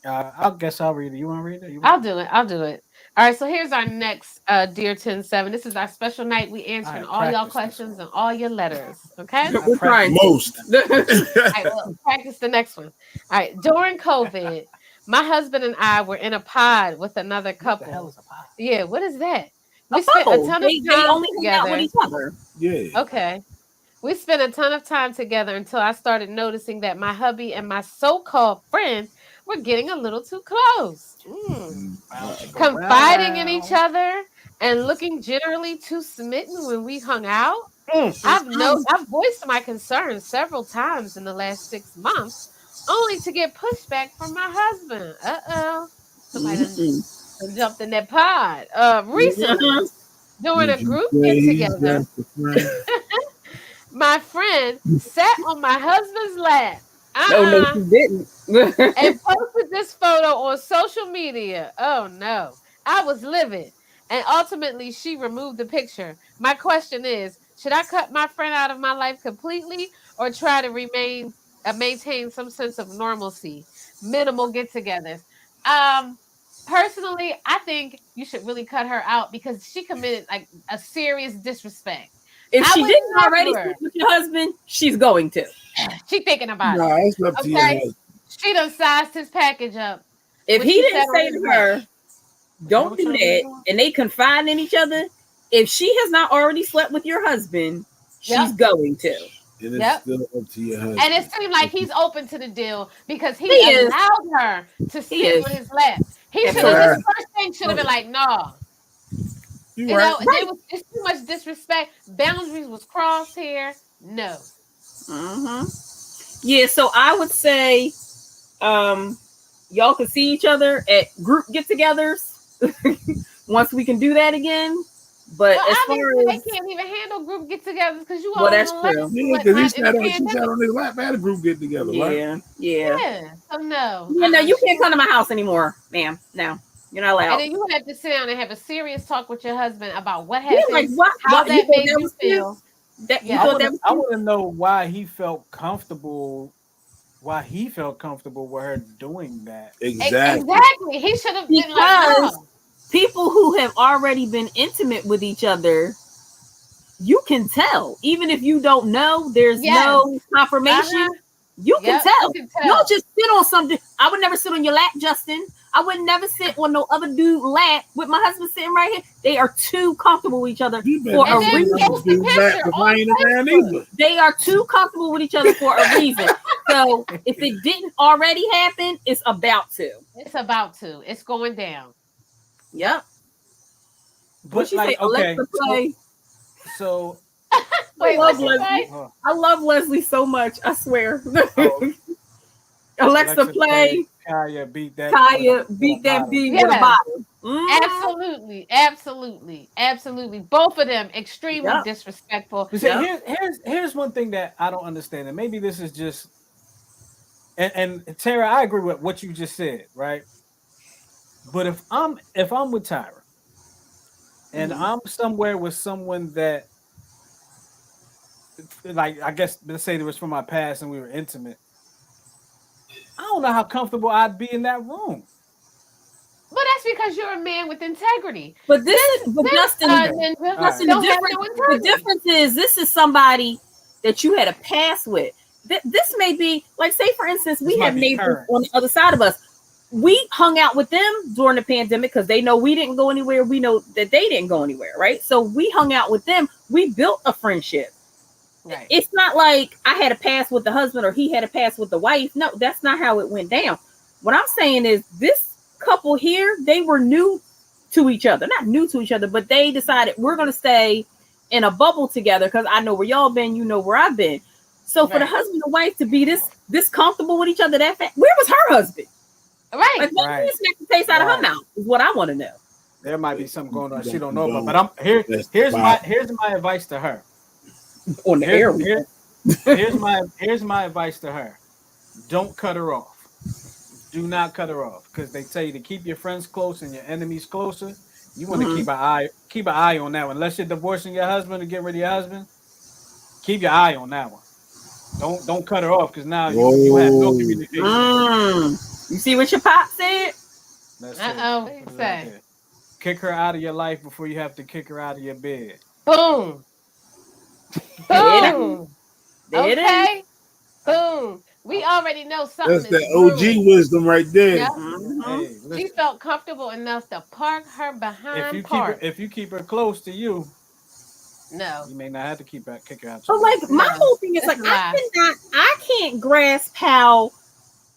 I guess I'll read it. You want to read it? I'll do it. I'll do it. All right. So here's our next Dear 107. This is our special night. We answering all y'all questions and all your letters. Okay. We're trying most. All right. Well, practice the next one. All right. During COVID, my husband and I were in a pod with another couple. What the hell is a pod? Yeah. What is that? A We spent a couple. ton of They time only hang out with together. each other. Yeah. Okay. We spent a ton of time together until I started noticing that my hubby and my so-called friend were getting a little too close. Confiding in each other and looking generally too smitten when we hung out. I've voiced my concerns several times in the last 6 months, only to get pushback from my husband. Somebody done jumped in that pod. Recently, during a group get together, my friend sat on my husband's lap. No, she didn't. And posted this photo on social media. Oh no. I was livid. And ultimately she removed the picture. My question is, should I cut my friend out of my life completely or try to maintain some sense of normalcy? Minimal get-togethers. Personally, I think you should really cut her out because she committed like a serious disrespect. If I she would didn't already never- sleep with your husband, she's going to. She thinking about Nah, it. it's up to your Okay. husband. She done sized his package up. If When he she didn't sat on say his to lap. her, don't What do y'all that, doing? and they confide in each other, if she has not already slept with your husband, she's Yep. going to. And it's Yep. still up to your husband. And it seemed like he's open to the deal because he is. allowed her to sit is. on his lap. He At should have first. his first thing should have been like, no. You You right. know, there was it's too much disrespect. Boundaries was crossed here. No. Yeah, so I would say y'all can see each other at group get-togethers once we can do that again. But Well, as obviously far as they can't even handle group get-togethers because you all Well, that's on the true. left Yeah, foot because in the she sat pandemic. on his lap at a group get together, right? yeah. Yeah. So no. Yeah, no, you can't come to my house anymore, ma'am. No, you're not allowed. And then you would have to sit down and have a serious talk with your husband about what Yeah, happened, like what? how What, you that thought made that you was cute? feel. That you Yeah. thought that was I cute? want to know why he felt comfortable with her doing that. Exactly. Exactly. He should have been like, Because no. people who have already been intimate with each other, you can tell. Even if you don't know, there's no confirmation. You can tell. You can tell. You don't just sit on something. I would never sit on your lap, Justin. I would never sit on no other dude lap with my husband sitting right here. They are too comfortable with each other You for better a then reason. post the picture for on lying around Facebook. either. They are too comfortable with each other for a reason. So if it didn't already happen, it's about to. It's about to. It's going down. Yep. But What you say? Alexa, play. So Wait, love what'd you Leslie. say? I love Leslie so much. I swear. Alexa, play. Kaya beat that. Kaya beat that beat with a Yes. bottle. Absolutely. Both of them extremely Yep. disrespectful. But see, here's one thing that I don't understand, and maybe this is just. And Tara, I agree with what you just said, right? But if I'm with Tyra, and I'm somewhere with someone that, like, I guess let's say it was from my past and we were intimate, I don't know how comfortable I'd be in that room. But that's because you're a man with integrity. But Justin, Ninja, Justin, don't the have no integrity. difference is this is somebody that you had a past with. This may be like, say for instance, we have neighbors on the other side of us. We hung out with them during the pandemic because they know we didn't go anywhere. We know that they didn't go anywhere, right? So we hung out with them. We built a friendship. Right. It's not like I had a pass with the husband or he had a pass with the wife. No, that's not how it went down. What I'm saying is this couple here, they were new to each other. Not new to each other, but they decided we're going to stay in a bubble together because I know where y'all been, you know where I've been. So for the husband and wife to be this comfortable with each other, where was her husband? Right. Like, maybe smack the taste out of her mouth is what I want to know. There might be something going on she don't know about. But I'm here. Here's my advice to her. On the air. Here's my advice to her. Don't cut her off. Do not cut her off because they tell you to keep your friends close and your enemies closer. You want to keep an eye on that one. Unless you're divorcing your husband or get rid of your husband, keep your eye on that one. Don't cut her off because now you have no communication. You see what your pop said? Let's see. What What you does it say? say? Kick her out of your life before you have to kick her out of your bed. Boom. There it is. Boom. There it is. Okay. Boom. We already know something That's that is OG brewing. wisdom right there. Yeah. Mhm. Hey, She listen. felt comfortable enough to park her If behind you park. keep her close to you, No. you may not have to kick her out But your like bed. my No. whole thing is That's like a lie. I can't grasp how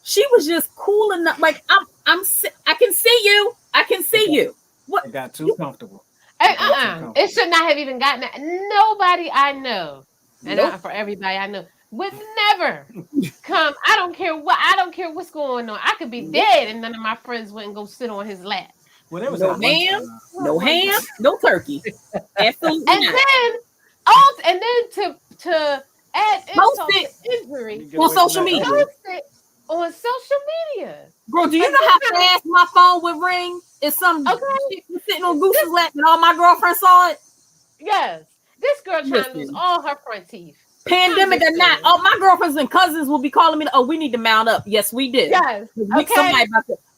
she was just cool enough. Like I can see you. I can see you. What? It got too comfortable. Hey, It got too comfortable. It should not have even gotten that. Nobody I know, and Nope. for everybody I know, would never come. I don't care what. I don't care what's going on. I could be dead, and none of my friends wouldn't go sit on his lap. Well, there was No that one ma'am. time. No ham. No turkey. Absolutely And not. then, to add Post insult to it Let injury, me get on away from social that media. ugly. post it on social media. Bro, do you Like, know what how kind of- fast my phone would ring if some Okay. shit was sitting on Goose's lap and all my girlfriends saw it? Yes, this girl trying to lose Listen, all her front teeth. pandemic or not, all my girlfriends and cousins will be calling me. Oh, we need to mount up. Yes, we did. Yes. Okay.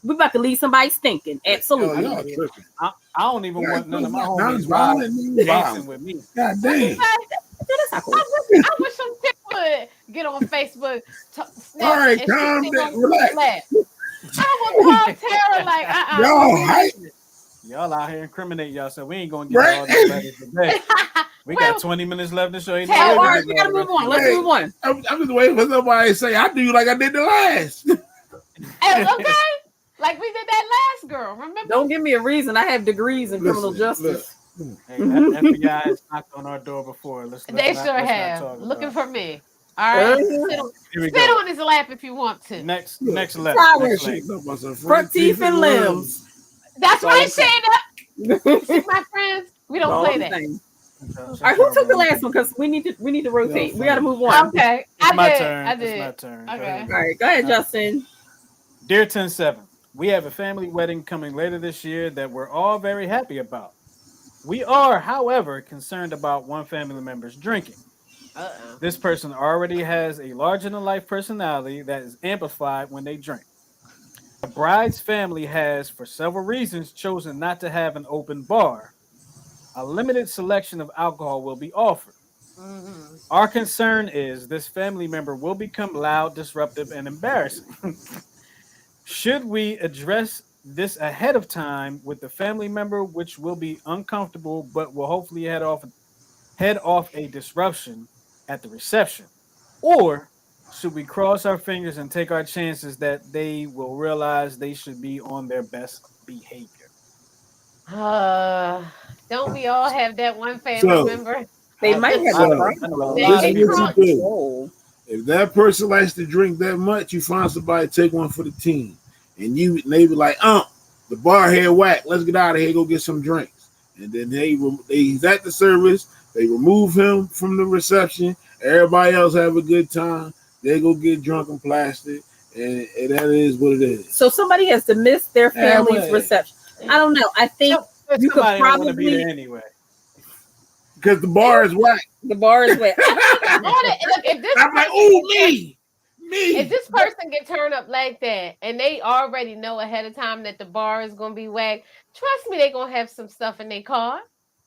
We about to leave somebody stinking. Oh, Absolutely. y'all tripping. I don't even want none of my homies Non-violent, dancing violent. with me. God damn. That's not cool. I wish some chick would get on Facebook, snap, All right, and calm she down, on relax. lap. I would call Tara like, Y'all hype. Y'all out here incriminating y'all, so we ain't gonna get Right. all these letters today. We Well, got 20 minutes left in the show. Ain't Tell no way All we right, getting we all gotta the move rest on. of Let's it. move on. I'm just waiting for somebody to say, I do you like I did the last. okay, like we did that last girl. Remember? Don't give me a reason. I have degrees in criminal Listen, justice. Hey, FBI has knocked on our door before. They sure let's have. not talk Looking about for me. All right, Here we sit go. on his lap if you want to. Next Look, letter. try Next that shit letter. up on some Front teeth and limbs. That's all right, I'm saying. Shayna. See, my friends, we don't play that. All right, who took the last one? Because we need to rotate. We got to move on. Okay, It's my did. turn. I did. It's my turn. Okay. All right, go ahead, Justin. Dear 10-7, we have a family wedding coming later this year that we're all very happy about. We are, however, concerned about one family member's drinking. Uh-oh. This person already has a larger than life personality that is amplified when they drink. The bride's family has, for several reasons, chosen not to have an open bar. A limited selection of alcohol will be offered. Mm-hmm. Our concern is this family member will become loud, disruptive, and embarrassing. Should we address this ahead of time with the family member, which will be uncomfortable but will hopefully head off a disruption at the reception? Or should we cross our fingers and take our chances that they will realize they should be on their best behavior? Don't we all have that one family So, member? They might have So, a I problem. know a They lot this of is get what people. you crunk. do. Control. If that person likes to drink that much, you find somebody to take one for the team. And they be like, the bar head whack. Let's get out of here. Go get some drinks. And then he's at the service. They remove him from the reception. Everybody else have a good time. They go get drunk and plastic. And that is what it is. So somebody has to miss their family's well. reception. I don't know. I think you could Somebody don't want to be probably there anyway. Because the bar is whack. the bar is wet. Look, if this I'm like, person ooh, get me. if this person get turned up like that and they already know ahead of time that the bar is gonna be whacked, trust me, they gonna have some stuff in their car.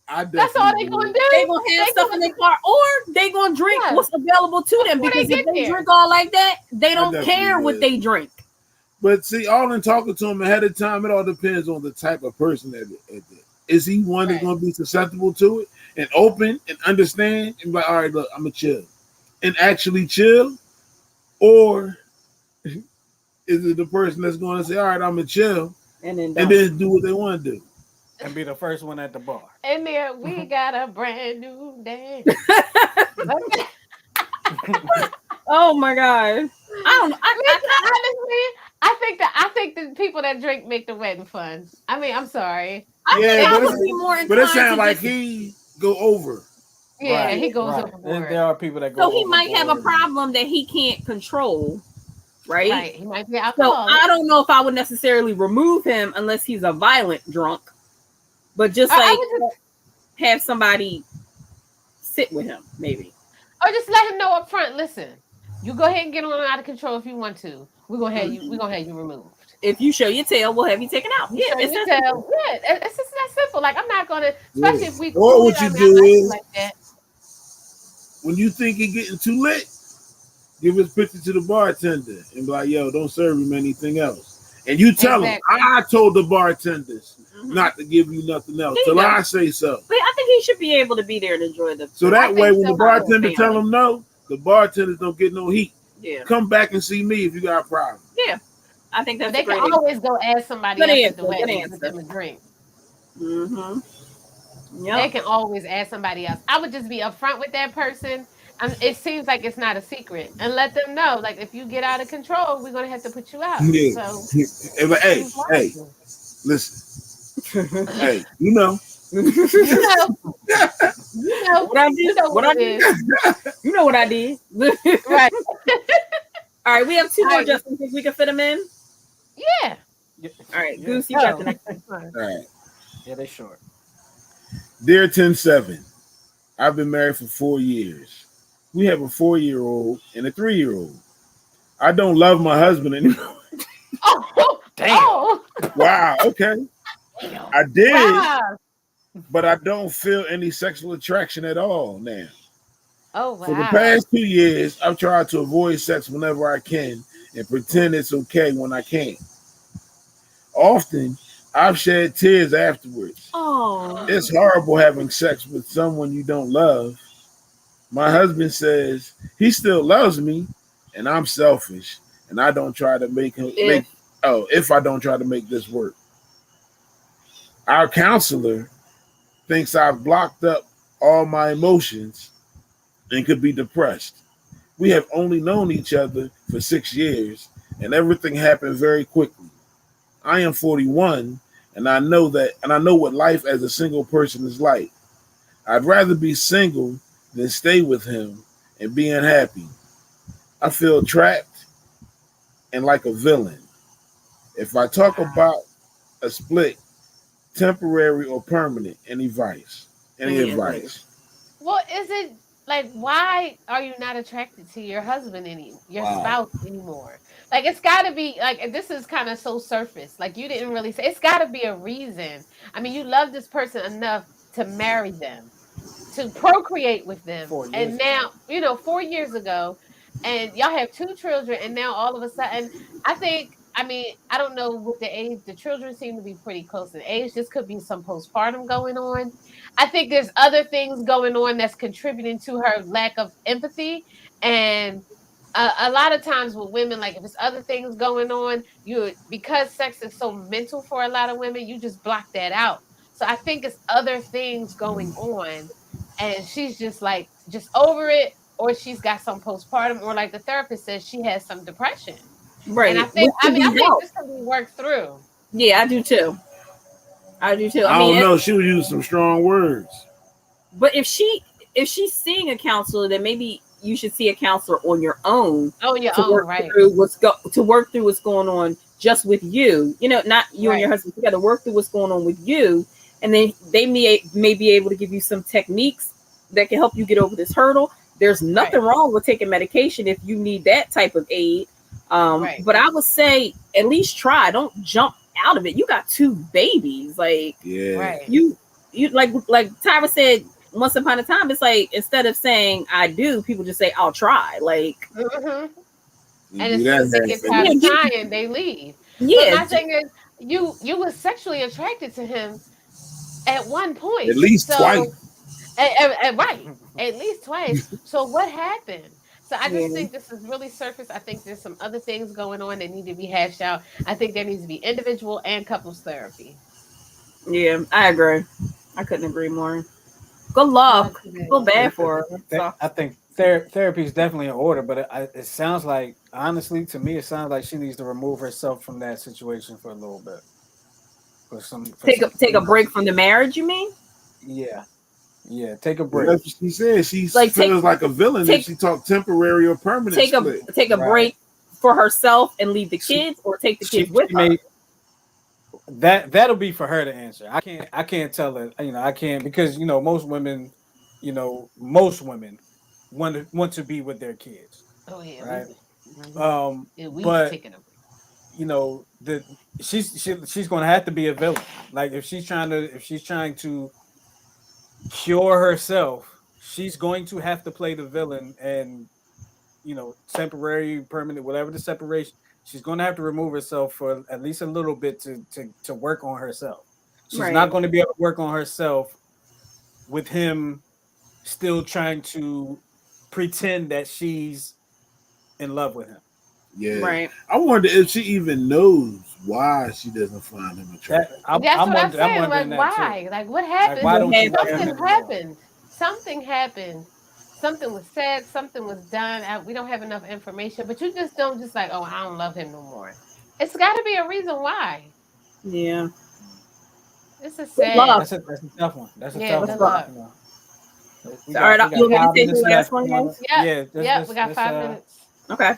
That's all they gonna do. They gonna have stuff in their car, or they gonna drink Yeah. what's available to them. Before they Because if get they there. drink all like that, they don't definitely care what would. they drink. But see, all in talking to him ahead of time, it all depends on the type of person that is. He one that's Right. going to be susceptible to it and open and understand and be like, all right, look, I'm gonna chill and actually chill, or is it the person that's going to say, all right, I'm gonna chill And then do what they want to do? And be the first one at the bar. And there we got a brand new day. oh my god. I don't know. Honestly, I think the people that drink make the wedding fun. I mean, I'm sorry. Yeah, I but would be more But it inclined sounds to like just- he go over. Yeah, Right, he goes right. overboard. There are people that go So he might have a overboard. problem that he can't control, right? Right, he might be So alcoholic. I don't know if I would necessarily remove him unless he's a violent drunk, but just I like would just, have somebody sit with him, maybe. or just let him know up front. Listen, you go ahead and get on out of control if you want to. We're gonna have you removed. if you show your tail, we'll have you taken out. Yeah, So it's you that tell, simple. yeah, it's just that simple. Like I'm not gonna, Yeah. especially if we Or cool. what I you mean, do I like you is like that. when you think you're getting too lit, give his picture to the bartender and be like, "Yo, don't serve him anything else." And you tell him, Exactly. "I told the bartenders Mhm. not to give you nothing else There you till go. I say so." But I think he should be able to be there and enjoy the. So the that I way, think when the so bartender too. tell family. him no, the bartenders don't get no heat. Yeah, Come back and see me if you got a problem. yeah. I think But that's a they can great answer. always go ask somebody Good else at the answer. Good wedding to get answer. them a drink. Mm-hmm. They Yep. can always ask somebody else. I would just be upfront with that person. It seems like it's not a secret, and let them know. Like if you get out of control, we're gonna have to put you out. Yeah. So And like, hey, choose hey, wisely. listen, hey, you know. You know, What I you did? know What what I it did? is, You know what I did. right? All right, we have two All more. right, Justin, think we can fit them in? yeah. Yeah, All right, yeah, Goose, you got Go. the next. All right. yeah, they short. Dear 10-7, I've been married for 4 years. We have a 4-year-old and a 3-year-old. I don't love my husband anymore. Oh, Damn. oh, Wow, okay. Damn. I did, wow. but I don't feel any sexual attraction at all now. Oh, For the wow. past 2 years, I've tried to avoid sex whenever I can and pretend it's okay when I can't. Often, I've shed tears afterwards. Oh, It's horrible having sex with someone you don't love. My husband says he still loves me, and I'm selfish, and I don't try to if if I don't try to make this work. Our counselor thinks I've blocked up all my emotions and could be depressed. We have only known each other for 6 years, and everything happened very quickly. I am 41, and I know what life as a single person is like. I'd rather be single than stay with him and be unhappy. I feel trapped and like a villain. If I talk about a split, temporary or permanent, any advice? Any any advice? advice? Well, is it like why are you not attracted to your husband your Wow. spouse anymore? Like it's got to be like this is kind of so surface. Like you didn't really say it's got to be a reason. I mean, you love this person enough to marry them, to procreate with them, 4 years and ago. now 4 years ago, and y'all have two children, and now all of a sudden, I think. I mean, I don't know what the age. The children seem to be pretty close in age. This could be some postpartum going on. I think there's other things going on that's contributing to her lack of empathy. And a lot of times with women, like if it's other things going on, you because sex is so mental for a lot of women, you just block that out. So I think it's other things going on, and she's just like just over it, or she's got some postpartum, or like the therapist says, she has some depression. And Right, which I can mean, I be think helped. this can be worked through. Yeah, I do too. I do too. I I mean, don't know. She was using some strong words. but if she's seeing a counselor, then maybe you should see a counselor on your own Oh, your to own, work right, through what's going on just with you. You know, not you and your right, husband together. Work through what's going on with you, and then they may be able to give you some techniques that can help you get over this hurdle. There's right, nothing wrong with taking medication if you need that type of aid. right, But I would say at least try. Don't jump out of it. You got two babies, like Yeah. right. you like Tyra said once upon a time, it's like instead of saying I do, people just say I'll try. Like, Hmm. You And do as soon that as they get half tired yeah, of finished. trying, they leave. But yeah, my thing is, you were sexually attracted to him at one At point. least twice. So, right, at least twice. So what happened? So I yeah, just think this is really surface. I think there's some other things going on that need to be hashed out. I think there needs to be individual and couples therapy. yeah. I agree. I couldn't agree more. Good Not luck. too I feel bad. bad for her. So I think therapy is definitely in order, but it sounds like, honestly, to me, it sounds like she needs to remove herself from that situation for a little bit, for some take a cleanup. break from the marriage. You mean? Yeah, yeah, take a Well, break. that's what she said. She Like feels like a villain if take she talked temporary or permanent split. take a Right. break for herself and leave the She kids, or take the she kids with she her. may that'll be for her to answer. I can't tell her. I can't, because most women want to be with their kids, Oh yeah, right? we But taking a break. she's going to have to be a villain. Like if she's trying to cure herself, she's going to have to play the villain, and temporary, permanent, whatever the separation, she's going to have to remove herself for at least a little bit to work on herself. She's not going to be able to work on herself with him still trying to pretend that she's in love with him. Yeah. Right. I wonder if she even knows why she doesn't find him attractive. That's what I'm saying. I'm Like, why? Like, what happened? why don't you Something let him Something anymore? happened. Something happened. Something was said. Something was done. We don't have enough information, but you just don't just like, oh, I don't love him no more. It's got to be a reason why. Yeah. This is Good luck. sad. That's a tough one. That's a Yeah, tough good one. luck. All right, you want me to take the last one, guys? Yeah, we got 5 minutes. Okay.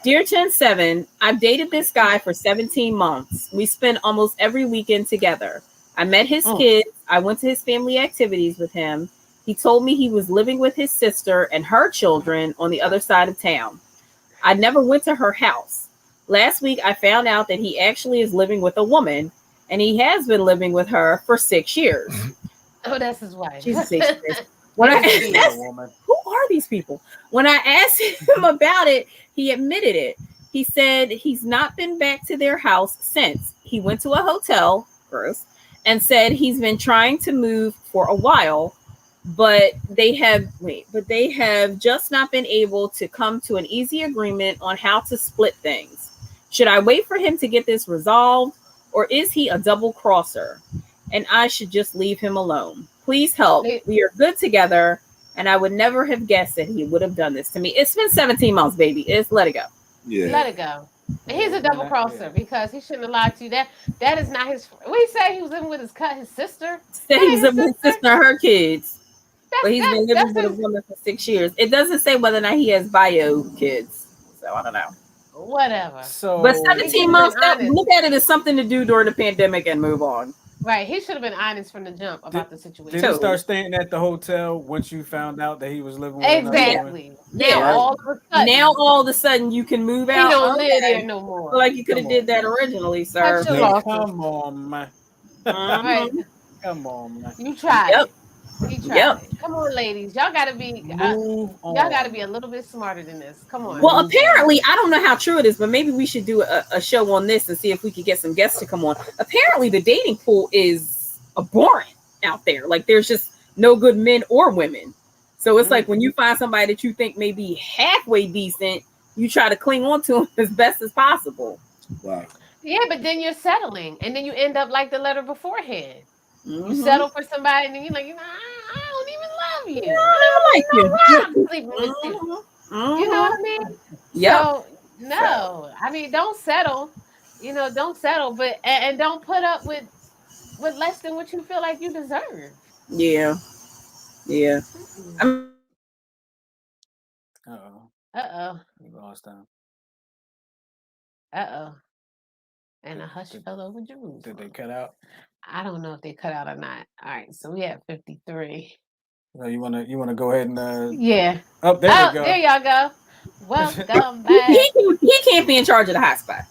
Dear 107, I've dated this guy for 17 months. We spend almost every weekend together. I met his kids. I went to his family activities with him. He told me he was living with his sister and her children on the other side of town. I never went to her house. Last week, I found out that he actually is living with a woman, and he has been living with her for 6 years. Oh, that's his wife. Jesus, 6 years. When who are these people? When I asked him about it, he admitted it. He said he's not been back to their house since. He went to a hotel, gross, and said he's been trying to move for a while, but they have just not been able to come to an easy agreement on how to split things. Should I wait for him to get this resolved, or is he a double crosser and I should just leave him alone? Please help. We are good together, and I would never have guessed that he would have done this to me. It's been 17 months, baby. Let it go. Yeah. Let it go. And he's a double crosser because he shouldn't have lied to you. That is not his. What he say? He was living with his sister. Said he was living with his sister and her kids, but he's been living with a woman for 6 years. It doesn't say whether or not he has bio kids, so I don't know. Whatever. So, but 17 months. Look at it as something to do during the pandemic and move on. Right, he should have been honest from the jump about the situation. Did you start staying at the hotel once you found out that he was living with exactly? Yeah. Now all of a sudden you can move out. He don't live there no more. Like you could have did that originally, sir. Come on, man. Right. Come on, man. You tried. Yep. You tried. Come on, ladies. Y'all gotta be. Y'all gotta be a little bit smarter than this. Come on. Well, apparently, I don't know how true it is, but maybe we should do a show on this and see if we could get some guests to come on. Apparently, the dating pool is abhorrent out there. Like, there's just no good men or women. So it's like when you find somebody that you think may be halfway decent, you try to cling on to them as best as possible. Wow. Yeah, but then you're settling, and then you end up like the letter beforehand. Mm-hmm. You settle for somebody, and then you're like, I don't even love you. I don't like you. I'm sleeping with you. You know what I mean? Yeah. So, no, I mean, don't settle. Don't settle, but and don't put up with less than what you feel like you deserve. Yeah. Yeah. Uh-oh. You lost them. Uh-oh. And a hush fell over Jerusalem. Did they cut out? I don't know if they cut out or not. All right, so we have 53. No, you wanna go ahead and yeah. Oh, there we go. There y'all go. Welcome back. He can't be in charge of the hotspot.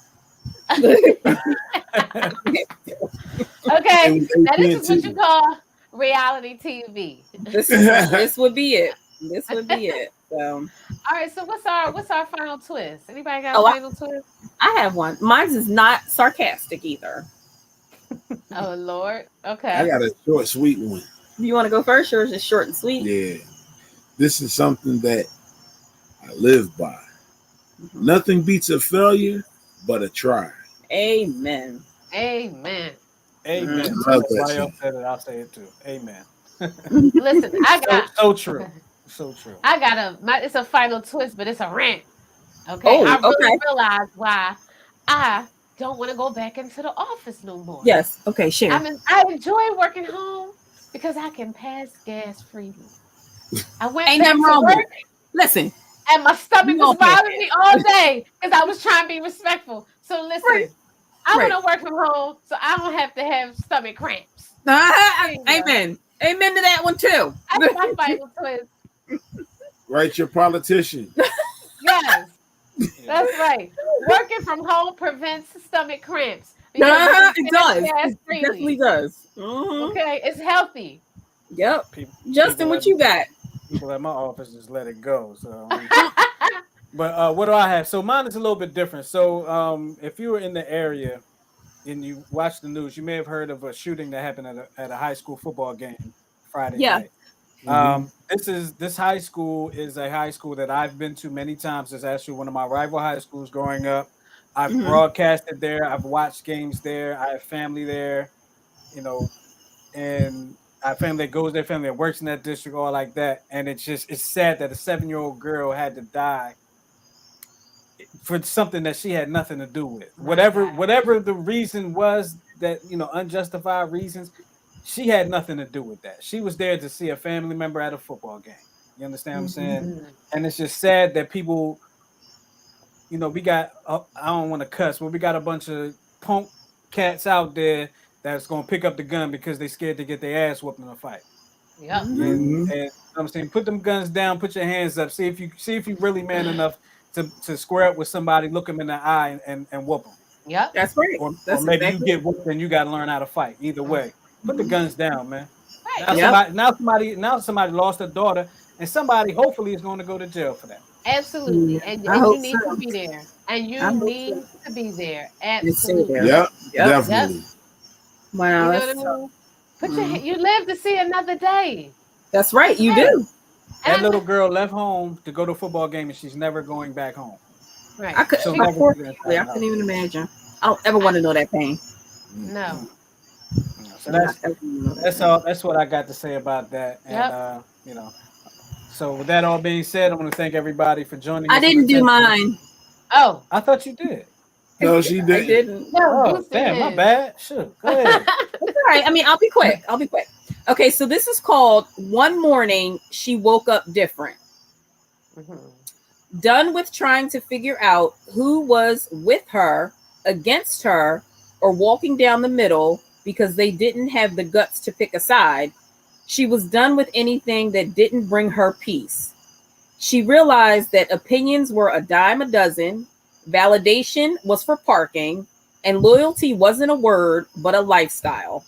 Okay, now this is what you call reality TV. This would be it. This would be it. So, all right. So what's our final twist? Anybody got a final twist? I have one. Mine is not sarcastic either. Oh Lord. Okay. I got a short, sweet one. You want to go first, or is it short and sweet? Yeah. This is something that I live by. Mm-hmm. Nothing beats a failure but a try. Amen. Amen. Amen. Somebody else said it, I'll say it too. Amen. Listen, I got so true. So true. I got it's a final twist, but it's a rant. Okay. I really realized why I don't want to go back into the office no more. Yes. Okay, sure. I enjoy working home because I can pass gas freely. I went Ain't nothing wrong with it. Listen. And my stomach was bothering me all day because I was trying to be respectful. So listen, I want to work from home so I don't have to have stomach cramps. Amen. Amen to that one too. That's my final twist. Write your politician. Yes. Yeah. That's right. Working from home prevents stomach cramps because you Nah, can it pass does. gas It definitely freely. does. Mhm. Okay, it's healthy. Yep. People, Justin, people what at you got? people at my office just let it go. So, but what do I have? So mine is a little bit different. So, if you were in the area and you watch the news, you may have heard of a shooting that happened at a high school football game Friday Yeah. night. Mm-hmm. This high school is a high school that I've been to many times. It's actually one of my rival high schools growing up. I've Hmm. broadcasted there. I've watched games there. I have family there. You know, and I have family that goes there, family that works in that district, all like that. And it's sad that a 7-year-old girl had to die for something that she had nothing to do with. My God. Whatever the reason was, that unjustified reasons, she had nothing to do with that. She was there to see a family member at a football game. You understand what I'm Hmm. saying? Mm. And it's just sad that people, we got I don't want to cuss, but we got a bunch of punk cats out there that's gonna pick up the gun because they scared to get their ass whooped in a fight. Yep. And Mm-hmm. I'm saying, put them guns down, put your hands up, see if you really man enough to square up with somebody, look them in the eye, and whoop them. Yep. That's right. Or That's maybe you exactly get whooped and you got to learn how to fight. Either Mm. way, put the guns down, man. Right. Now Yep. somebody lost a daughter, and somebody hopefully is going to go to jail for that. Absolutely. Yeah. And I and hope you so. need to be there. And I you hope need so. to be there. It's stay there. Absolutely. Yep, Yep. Yep. definitely. Wow, You know what that's I tough. mean? Put your Mm. you live to see another day. That's right. That's You it. do. That And little girl left home to go to a football game, and she's never going back home. I right. could. She'll My never poor see the family. entire I house. couldn't even imagine. I don't ever want to know that pain. No. Mm. So Not ever want to know that that's pain. all. That's what I got to say about that. And Yep. so with that all being said, I want to thank everybody for joining I us on the didn't do 10th. mine. Oh. I thought you did. No, she I didn't. didn't. No, Oh, Goose did damn, my his. bad. Shoot, go ahead. It's all right. I mean, I'll be quick. I'll be quick. Okay, so this is called One Morning She Woke Up Different. Mhm. Done with trying to figure out who was with her, against her, or walking down the middle because they didn't have the guts to pick a side, she was done with anything that didn't bring her peace. She realized that opinions were a dime a dozen, validation was for parking, and loyalty wasn't a word, but a lifestyle.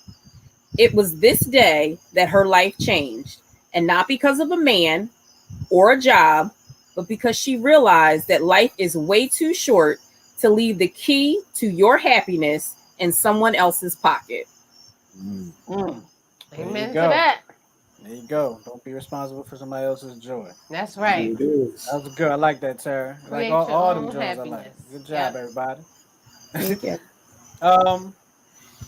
It was this day that her life changed, and not because of a man or a job, but because she realized that life is way too short to leave the key to your happiness in someone else's pocket. Mm. Mm. There you Amen to go. that. There you go. Don't be responsible for somebody else's joy. That's There right. it is. That was good. I like that, Tara. Like Create your all them own joys, I like. happiness. Good job, Yep. everybody. Thank you. um,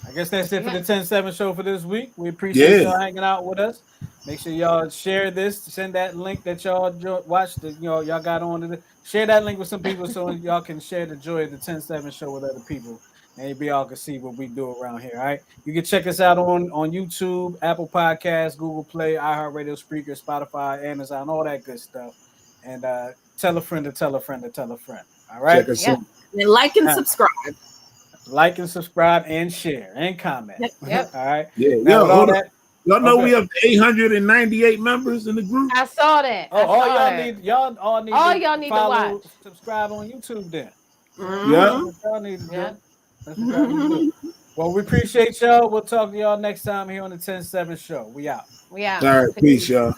I guess that's it for Yeah. the 10-7 show for this week. We appreciate Yeah. y'all hanging out with us. Make sure y'all share this. Send that link that y'all watched. Y'all got on to share that link with some people so y'all can share the joy of the 10-7 show with other people. And maybe y'all can see what we do around here. All right. You can check us out on YouTube, Apple Podcasts, Google Play, iHeartRadio, Spreaker, Spotify, Amazon, all that good stuff. And tell a friend to tell a friend to tell a friend. All right. Check us Yep. out. And like and Uh, subscribe. like and subscribe and share and comment. Yep. All right. Yeah, Now yo, with all hold on. that, Y'all know we good. have 898 members in the group. I saw that. Oh, I saw that. y'all all need All to y'all need to follow, watch. subscribe on YouTube then. Yeah. Mhm. That's what y'all need to do. Yep. That's what y'all need to do. Well, we appreciate y'all. We'll talk to y'all next time here on the 10-7 show. We out. We out. All right, peace, y'all.